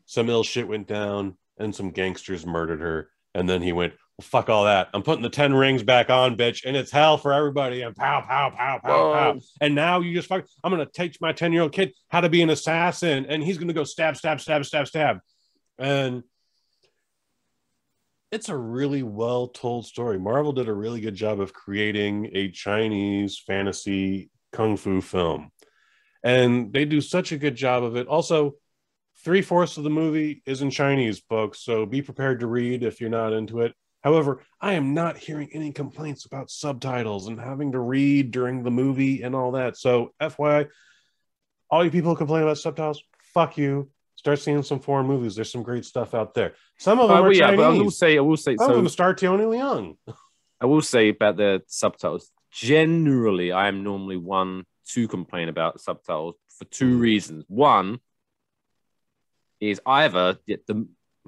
some ill shit went down, and some gangsters murdered her, and then he went, fuck all that. I'm putting the 10 rings back on, bitch, and it's hell for everybody. And pow, pow, pow, pow, pow. And now you just fuck. I'm gonna teach my 10-year-old kid how to be an assassin, and he's gonna go stab, stab, stab, stab, stab. And it's a really well told story. Marvel did a really good job of creating a Chinese fantasy kung fu film, and they do such a good job of it. Also, 3/4 of the movie is in Chinese, folks, so be prepared to read if you're not into it. However, I am not hearing any complaints about subtitles and having to read during the movie and all that. So, FYI, all you people who complain about subtitles, fuck you. Start seeing some foreign movies. There's some great stuff out there. Some of them are Chinese. But I will say, some of them star Tony Leung. I will say about the subtitles. Generally, I am normally one to complain about subtitles for two reasons. One is either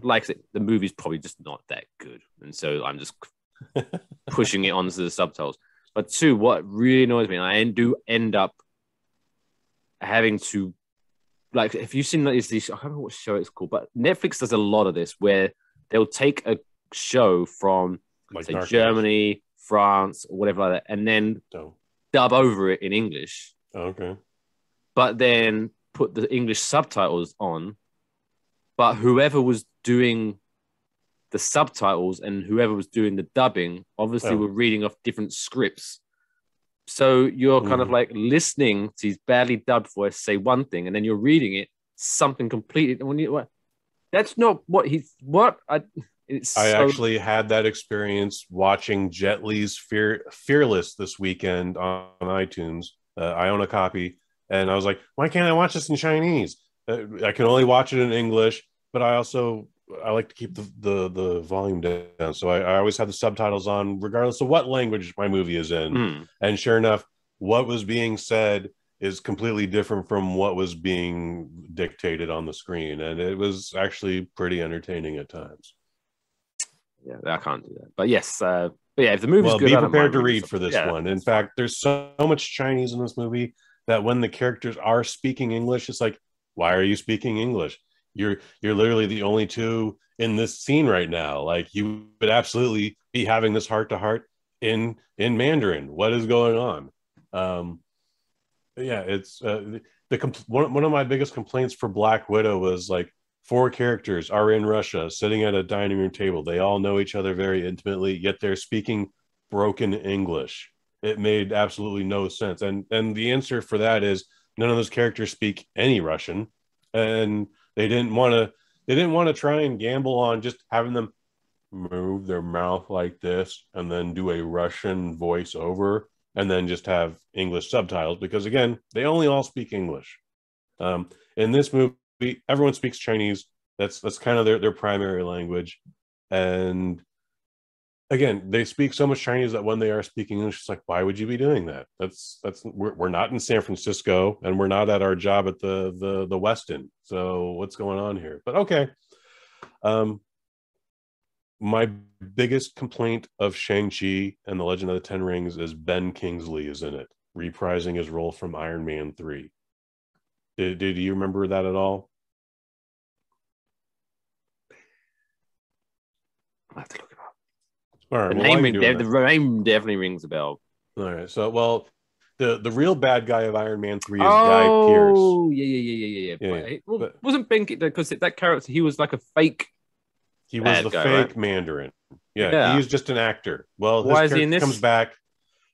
like I said, the movie's probably just not that good, and so I'm just pushing it onto the subtitles. But two, what really annoys me, and I do end up having to, like, if you've seen these, I don't know what show it's called, but Netflix does a lot of this where they'll take a show from like say Germany, France, or whatever like that, and then dub over it in English. Okay. But then put the English subtitles on. But whoever was doing the subtitles and whoever was doing the dubbing obviously were reading off different scripts. So you're kind of like listening to his badly dubbed voice say one thing, and then you're reading it something completely. When you that's not what he's what I. I actually had that experience watching Jet Li's Fearless this weekend on iTunes. I own a copy, and I was like, why can't I watch this in Chinese? I can only watch it in English, but I like to keep the volume down. So I always have the subtitles on, regardless of what language my movie is in. And sure enough, what was being said is completely different from what was being dictated on the screen. And it was actually pretty entertaining at times. Yeah, I can't do that. But yes, if the movie's good, be prepared to read for this one. In fact, there's so much Chinese in this movie that when the characters are speaking English, it's like, why are you speaking English? You're literally the only two in this scene right now. Like, you would absolutely be having this heart-to-heart in Mandarin. What is going on? It's one of my biggest complaints for Black Widow was like 4 characters are in Russia sitting at a dining room table. They all know each other very intimately, yet they're speaking broken English. It made absolutely no sense. And the answer for that is none of those characters speak any Russian, and they didn't want to try and gamble on just having them move their mouth like this and then do a Russian voiceover and then just have English subtitles, because again, they only all speak English. In this movie, everyone speaks Chinese. That's kind of their primary language, and again, they speak so much Chinese that when they are speaking English, it's like, why would you be doing that? We're not in San Francisco, and we're not at our job at the Westin. So what's going on here? But okay. My biggest complaint of Shang-Chi and the Legend of the Ten Rings is Ben Kingsley is in it, reprising his role from Iron Man 3. Did you remember that at all? I have to look it up. All right, the name definitely rings a bell. All right, so the real bad guy of Iron Man 3 is Guy Pearce. Oh, yeah. Wasn't Ben because that character, he was like a fake. He was the fake right? Mandarin. Yeah, he's just an actor. Well, why is he in this? Comes back.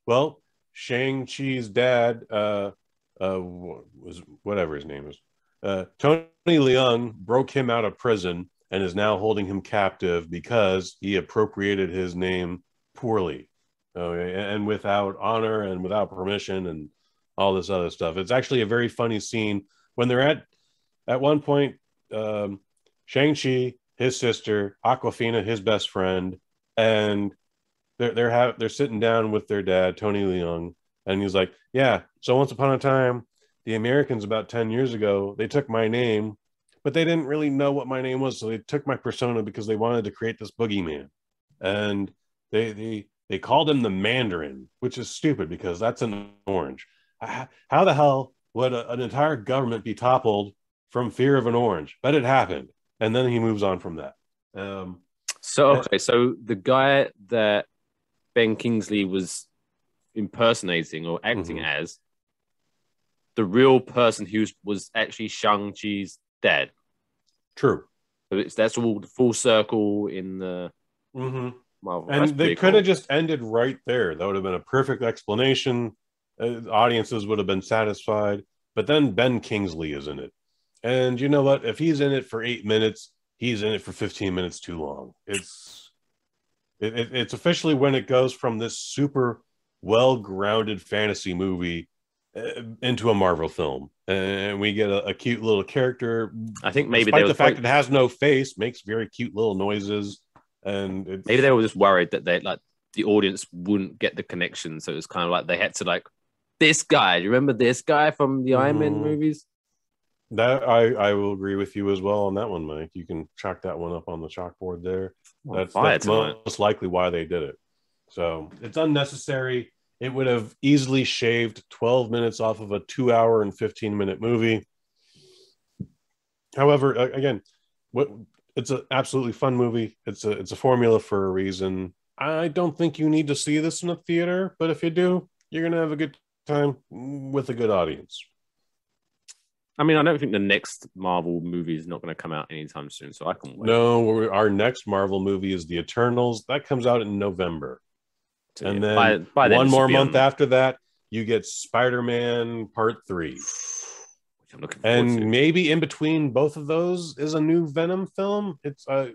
Well, Shang-Chi's dad was whatever his name is. Tony Leung broke him out of prison and is now holding him captive because he appropriated his name poorly, and without honor and without permission and all this other stuff. It's actually a very funny scene when they're at one point, Shang-Chi, his sister, Aquafina, his best friend, and they're sitting down with their dad, Tony Leung, and he's like, yeah, so once upon a time, the Americans about 10 years ago, they took my name, but they didn't really know what my name was, so they took my persona because they wanted to create this boogeyman. And they called him the Mandarin, which is stupid because that's an orange. How the hell would an entire government be toppled from fear of an orange? But it happened. And then he moves on from that. So okay, so the guy that Ben Kingsley was impersonating or acting as, the real person who was actually Shang-Chi's dad. True. So that's all full circle in the Marvel. And they could have just ended right there. That would have been a perfect explanation. Audiences would have been satisfied. But then Ben Kingsley is in it. And you know what? If he's in it for 8 minutes, he's in it for 15 minutes too long. It's officially when it goes from this super well-grounded fantasy movie into a Marvel film, and we get a cute little character. I think maybe despite the fact that it has no face, makes very cute little noises, and maybe they were just worried that the audience wouldn't get the connection. So it was kind of like they had to this guy. Do you remember this guy from the Iron Man movies? That I will agree with you as well on that one, Mike. You can chalk that one up on the chalkboard there. That's most likely why they did it. So it's unnecessary. It would have easily shaved 12 minutes off of a 2 hour and 15-minute movie. However, again, it's an absolutely fun movie. It's a formula for a reason. I don't think you need to see this in a theater, but if you do, you're going to have a good time with a good audience. I mean, I don't think the next Marvel movie is not going to come out anytime soon, so I can wait. No, our next Marvel movie is The Eternals. That comes out in November. So and then by one more month after that, you get Spider-Man Part 3. Which I'm looking forward to. And maybe in between both of those is a new Venom film. I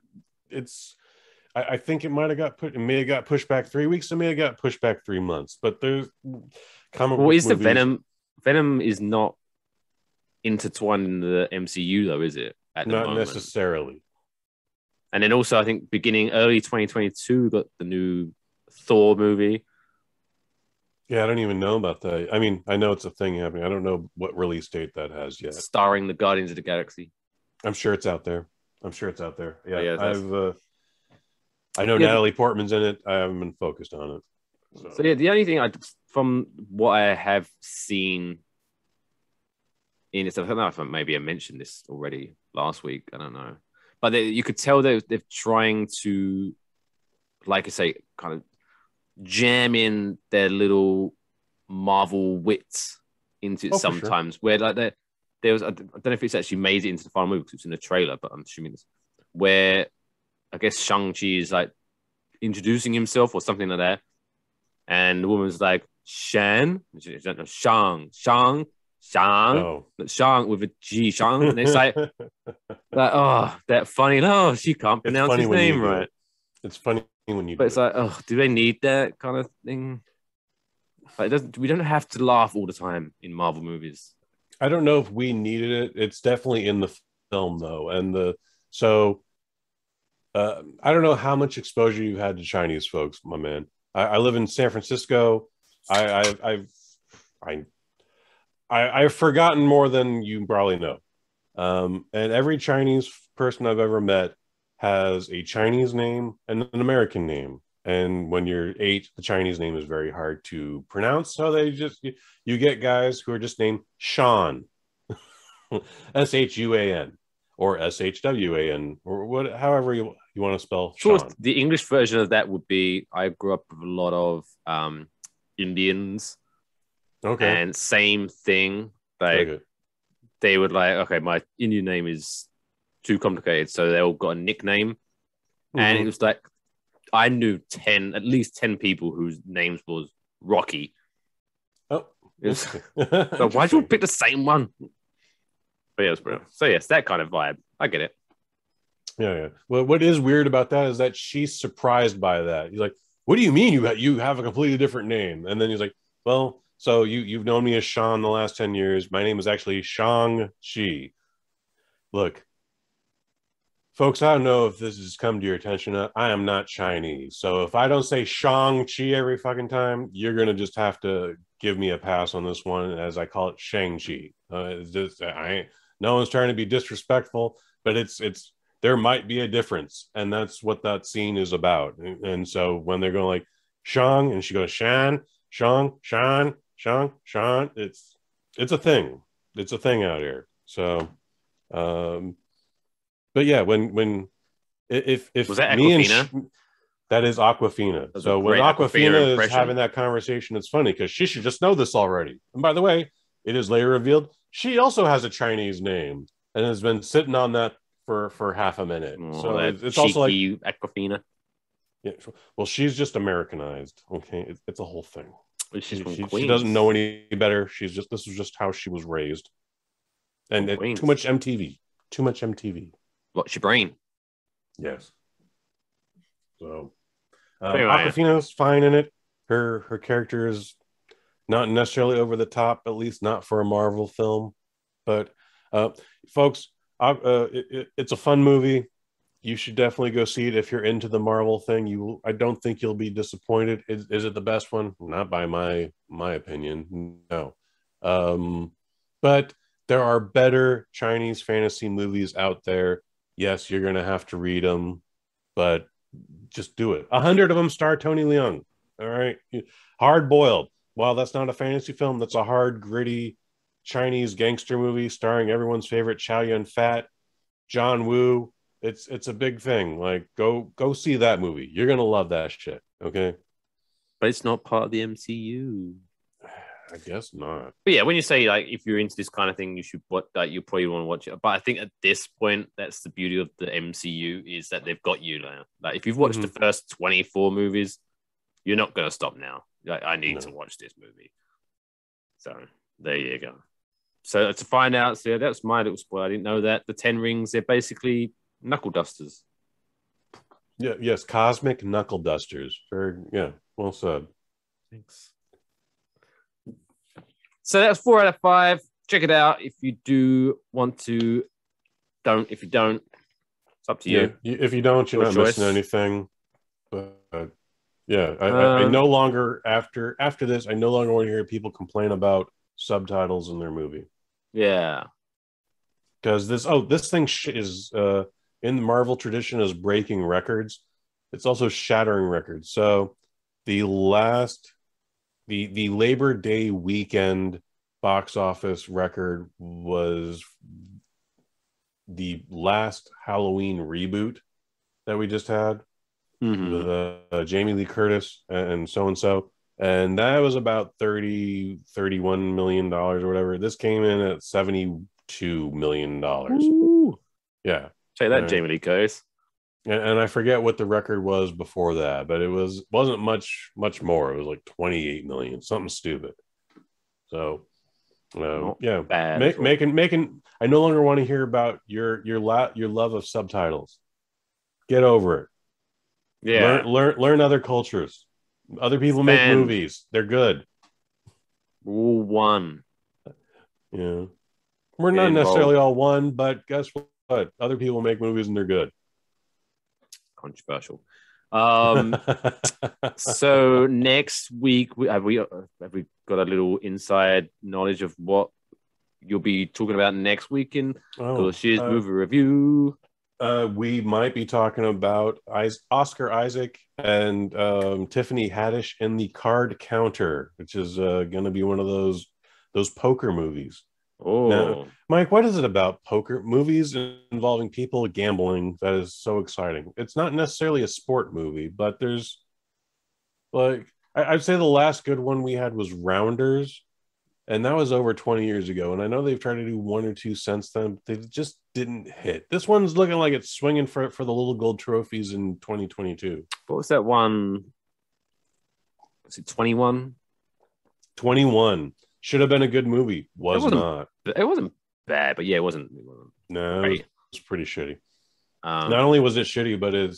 think it may have got pushed back 3 weeks. It may have got pushed back 3 months. But there's the Venom? Venom is not intertwined in the MCU, though, is it? Not necessarily. And then also, I think early 2022, we got the new Thor movie. Yeah, I don't even know about that. I mean, I know it's a thing happening. I don't know what release date that has yet. Starring the Guardians of the Galaxy. I'm sure it's out there. Yeah, I know Natalie Portman's in it. I haven't been focused on it. So yeah, the only thing from what I have seen in it, I don't know if maybe I mentioned this already last week. I don't know, but you could tell they're trying to, like I say, kind of jam in their little Marvel wits into it sometimes. Sure. Where there was, I don't know if it's actually made it into the final movie because it's in the trailer, but I'm assuming it's where I guess Shang-Chi is introducing himself or something like that, and the woman's like Shang with a G, Shang, and it's like oh, that funny. Oh, she can't pronounce his name right. It's funny when you. But it's like, oh, do they need that kind of thing? We don't have to laugh all the time in Marvel movies. I don't know if we needed it. It's definitely in the film though, and I don't know how much exposure you had to Chinese folks, my man. I live in San Francisco. I've forgotten more than you probably know. And every Chinese person I've ever met has a Chinese name and an American name. And when you're 8, the Chinese name is very hard to pronounce. So you get guys who are just named Sean, Shuan, or Shwan, or however you want to spell Sean. Sure, the English version of that would be, I grew up with a lot of Indians. Okay. And same thing. They would okay, my Indian name is too complicated. So they all got a nickname. Mm-hmm. And it was I knew at least 10 people whose names was Rocky. Oh. So why'd you pick the same one? But yeah, it was brilliant. So yes, that kind of vibe. I get it. Yeah. Well, what is weird about that is that she's surprised by that. He's like, what do you mean you have a completely different name? And then he's like, well, so you've known me as Sean the last 10 years. My name is actually Shang-Chi. Look, folks, I don't know if this has come to your attention. I am not Chinese. So if I don't say Shang-Chi every fucking time, you're going to just have to give me a pass on this one, as I call it Shang-Chi. No one's trying to be disrespectful, but there might be a difference. And that's what that scene is about. And so when they're going like Shang, and she goes Shan, Shang, Shan, Shang, Shan, it's a thing. It's a thing out here. So, but yeah, when If Was that me Aquafina? and that is Aquafina. That's So a when great Aquafina Aquafina is impression. having that conversation, it's funny because she should just know this already. And by the way, it is later revealed she also has a Chinese name and has been sitting on that for half a minute. Oh, so that it's also like Aquafina. Yeah, well, she's just Americanized. Okay, it's a whole thing. She's from She Queens. doesn't know any better. This is just how she was raised, and too much MTV. Too much MTV. What's your brain? Yes. So, Anyway. Aquafina's fine in it. Her character is not necessarily over the top, at least not for a Marvel film. But, folks, it's a fun movie. You should definitely go see it if you're into the Marvel thing. I don't think you'll be disappointed. Is it the best one? Not by my opinion. No. But there are better Chinese fantasy movies out there. Yes, you're gonna have to read them, but just do it. 100 of them star Tony Leung. All right, Hard Boiled. While that's not a fantasy film, that's a hard, gritty Chinese gangster movie starring everyone's favorite Chow Yun-fat, John Woo. It's a big thing. Like go see that movie. You're gonna love that shit. Okay, but it's not part of the MCU. I guess not. But yeah, when you say like if you're into this kind of thing, you should you probably want to watch it. But I think at this point, that's the beauty of the MCU is that they've got you now. Like if you've watched the first 24 movies, you're not gonna stop now. Like I need to watch this movie. So there you go. So to find out, so that's my little spoiler. I didn't know that the 10 rings, they're basically knuckle dusters. Yeah, yes, cosmic knuckle dusters. Well said. Thanks. So that's 4 out of 5. Check it out if you do want to. Don't. If you don't, it's up to you. If you don't, you're not missing anything. But I no longer after this. I no longer want to hear people complain about subtitles in their movie. Yeah, because this thing is in the Marvel tradition is breaking records. It's also shattering records. So the Labor Day weekend box office record was the last Halloween reboot that we just had with Jamie Lee Curtis and so, and that was about $31 million or whatever. This came in at $72 million. Ooh. Yeah. Say that, Jamie Lee Curtis. And I forget what the record was before that, but it wasn't much more. It was like 28 million, something stupid. So, bad. Making. I no longer want to hear about your love of subtitles. Get over it. Yeah, learn other cultures. Other people make movies. They're good. Rule 1. Yeah, we're not necessarily all one, but guess what? Other people make movies and they're good. Controversial. So next week, have we got a little inside knowledge of what you'll be talking about next week in Kush's movie review? We might be talking about Oscar Isaac and Tiffany Haddish in The Card Counter, which is going to be one of those poker movies. Oh, now, Mike, what is it about poker movies involving people gambling that is so exciting? It's not necessarily a sport movie, but there's like I'd say the last good one we had was Rounders, and that was over 20 years ago. And I know they've tried to do one or two since then, but they just didn't hit. This one's looking like it's swinging for the little gold trophies in 2022. What was that one? Was it 21? 21. Should have been a good movie. Was not. It wasn't bad, but yeah, it wasn't. No, it was pretty shitty. Not only was it shitty, but it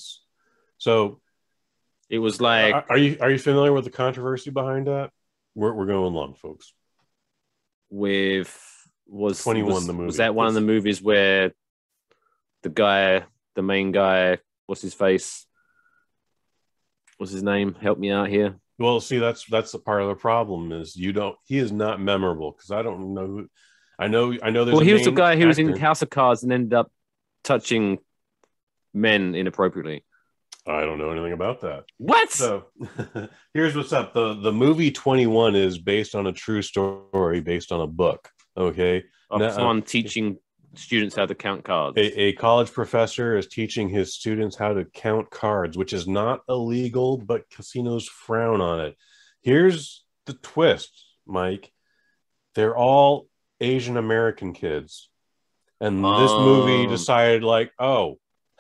was like. Are you familiar with the controversy behind that? We're going long, folks. Was 21 the movie? Was that one of the movies where the main guy, what's his face? What's his name? Help me out here. Well, see, that's the part of the problem is he is not memorable because I don't know who. I know. There's. Well, he was the guy who was in House of Cards and ended up touching men inappropriately. I don't know anything about that. What? So here's what's up. The movie 21 is based on a true story, based on a book. Okay, Someone teaching students how to count cards. A college professor is teaching his students how to count cards, which is not illegal, but casinos frown on it. Here's the twist, Mike. They're all Asian American kids. And this movie decided, like, oh,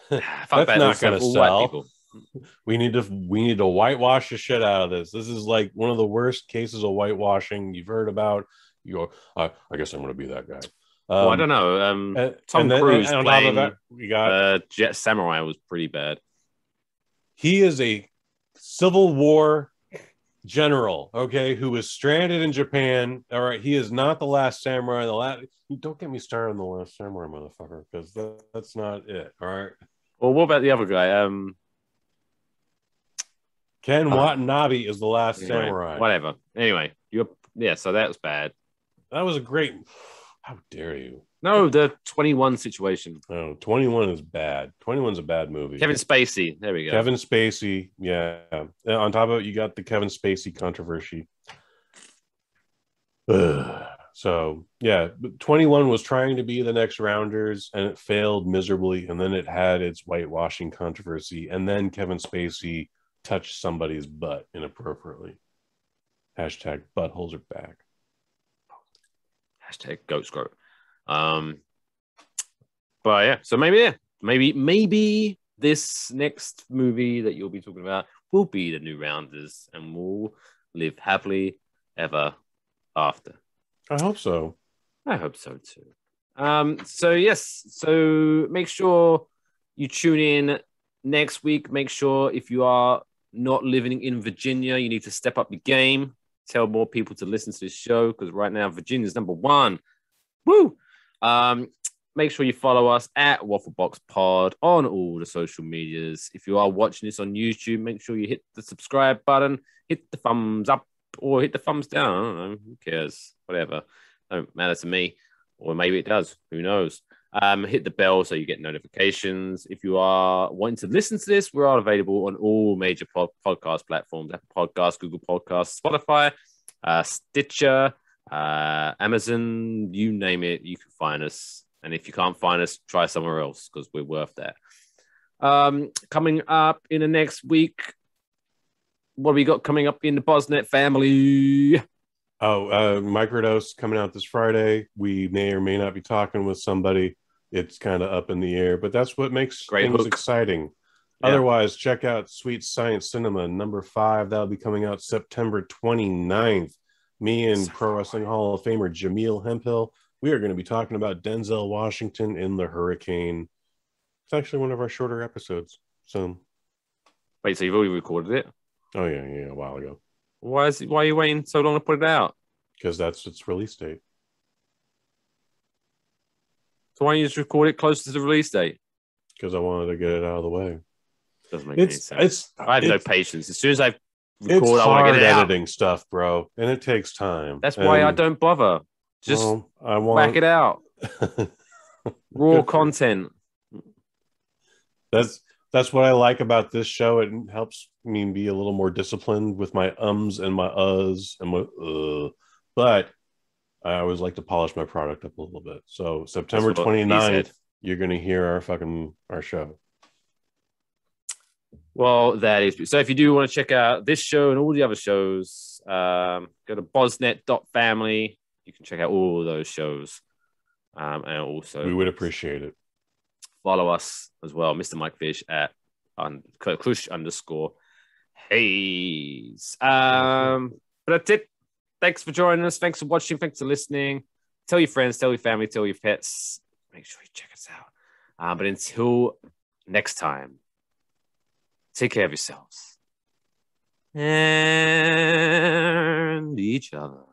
that's not going to sell. We need to whitewash the shit out of this. This is like one of the worst cases of whitewashing you've heard about. You go, I guess I'm going to be that guy. Well, I don't know. Tom Cruise playing that, we got Jet Samurai was pretty bad. He is a Civil War general, okay, who was stranded in Japan. All right, he is not the last samurai. Don't get me started on the last samurai, motherfucker, because that's not it. All right. Well, what about the other guy? Ken Watanabe is the last samurai. Whatever. Anyway, so that was bad. That was a great. How dare you? No, the 21 situation. Oh, 21 is bad. 21's a bad movie. Kevin Spacey. There we go. Kevin Spacey. Yeah. On top of it, you got the Kevin Spacey controversy. So, yeah. 21 was trying to be the next Rounders, and it failed miserably. And then it had its whitewashing controversy. And then Kevin Spacey touched somebody's butt inappropriately. Hashtag buttholes are back. Hashtag goat scrote. But yeah, so maybe this next movie that you'll be talking about will be the new Rounders, and we'll live happily ever after. I hope so. I hope so too. So make sure you tune in next week. Make sure if you are not living in Virginia, you need to step up your game. Tell more people to listen to this show, because right now Virginia's number one. Woo! Make sure you follow us at Wafflebox Pod on all the social medias. If you are watching this on YouTube, make sure you hit the subscribe button, hit the thumbs up, or hit the thumbs down. I don't know. Who cares? Whatever. Don't matter to me. Or maybe it does. Who knows? Hit the bell so you get notifications. If you are wanting to listen to this, we are available on all major podcast platforms: Apple Podcasts, Google Podcasts, Spotify, Stitcher, Amazon, you name it, you can find us. And if you can't find us, try somewhere else, because we're worth that. Coming up in the next week, what have we got coming up in the Bosnet family? Microdose coming out this Friday. We may or may not be talking with somebody. It's kind of up in the air, but that's what makes things exciting. Yeah. Otherwise, check out Sweet Science Cinema #5. That'll be coming out September 29th. Me and Pro Wrestling Hall of Famer Jameel Hemphill, we are going to be talking about Denzel Washington in The Hurricane. It's actually one of our shorter episodes. So, wait, so you've already recorded it? Oh yeah, a while ago. Why are you waiting so long to put it out? Because that's its release date. So why don't you just record it closer to the release date? Because I wanted to get it out of the way. Doesn't make any sense. I have no patience. As soon as I record, I want to get it out. It's hard editing stuff, bro, and it takes time. That's why I don't bother. Just whack it out. Raw content. That's what I like about this show. It helps me be a little more disciplined with my ums and my uhs and my but I always like to polish my product up a little bit. So September 29th, you're going to hear our show. Well, that is so. If you do want to check out this show and all the other shows, go to bosnet.family. You can check out all those shows. And also, we would appreciate it. Follow us as well, Mr. Mike Fish at Kush _ Hayes. But that's it. Thanks for joining us. Thanks for watching. Thanks for listening. Tell your friends, tell your family, tell your pets. Make sure you check us out. But until next time, take care of yourselves and each other.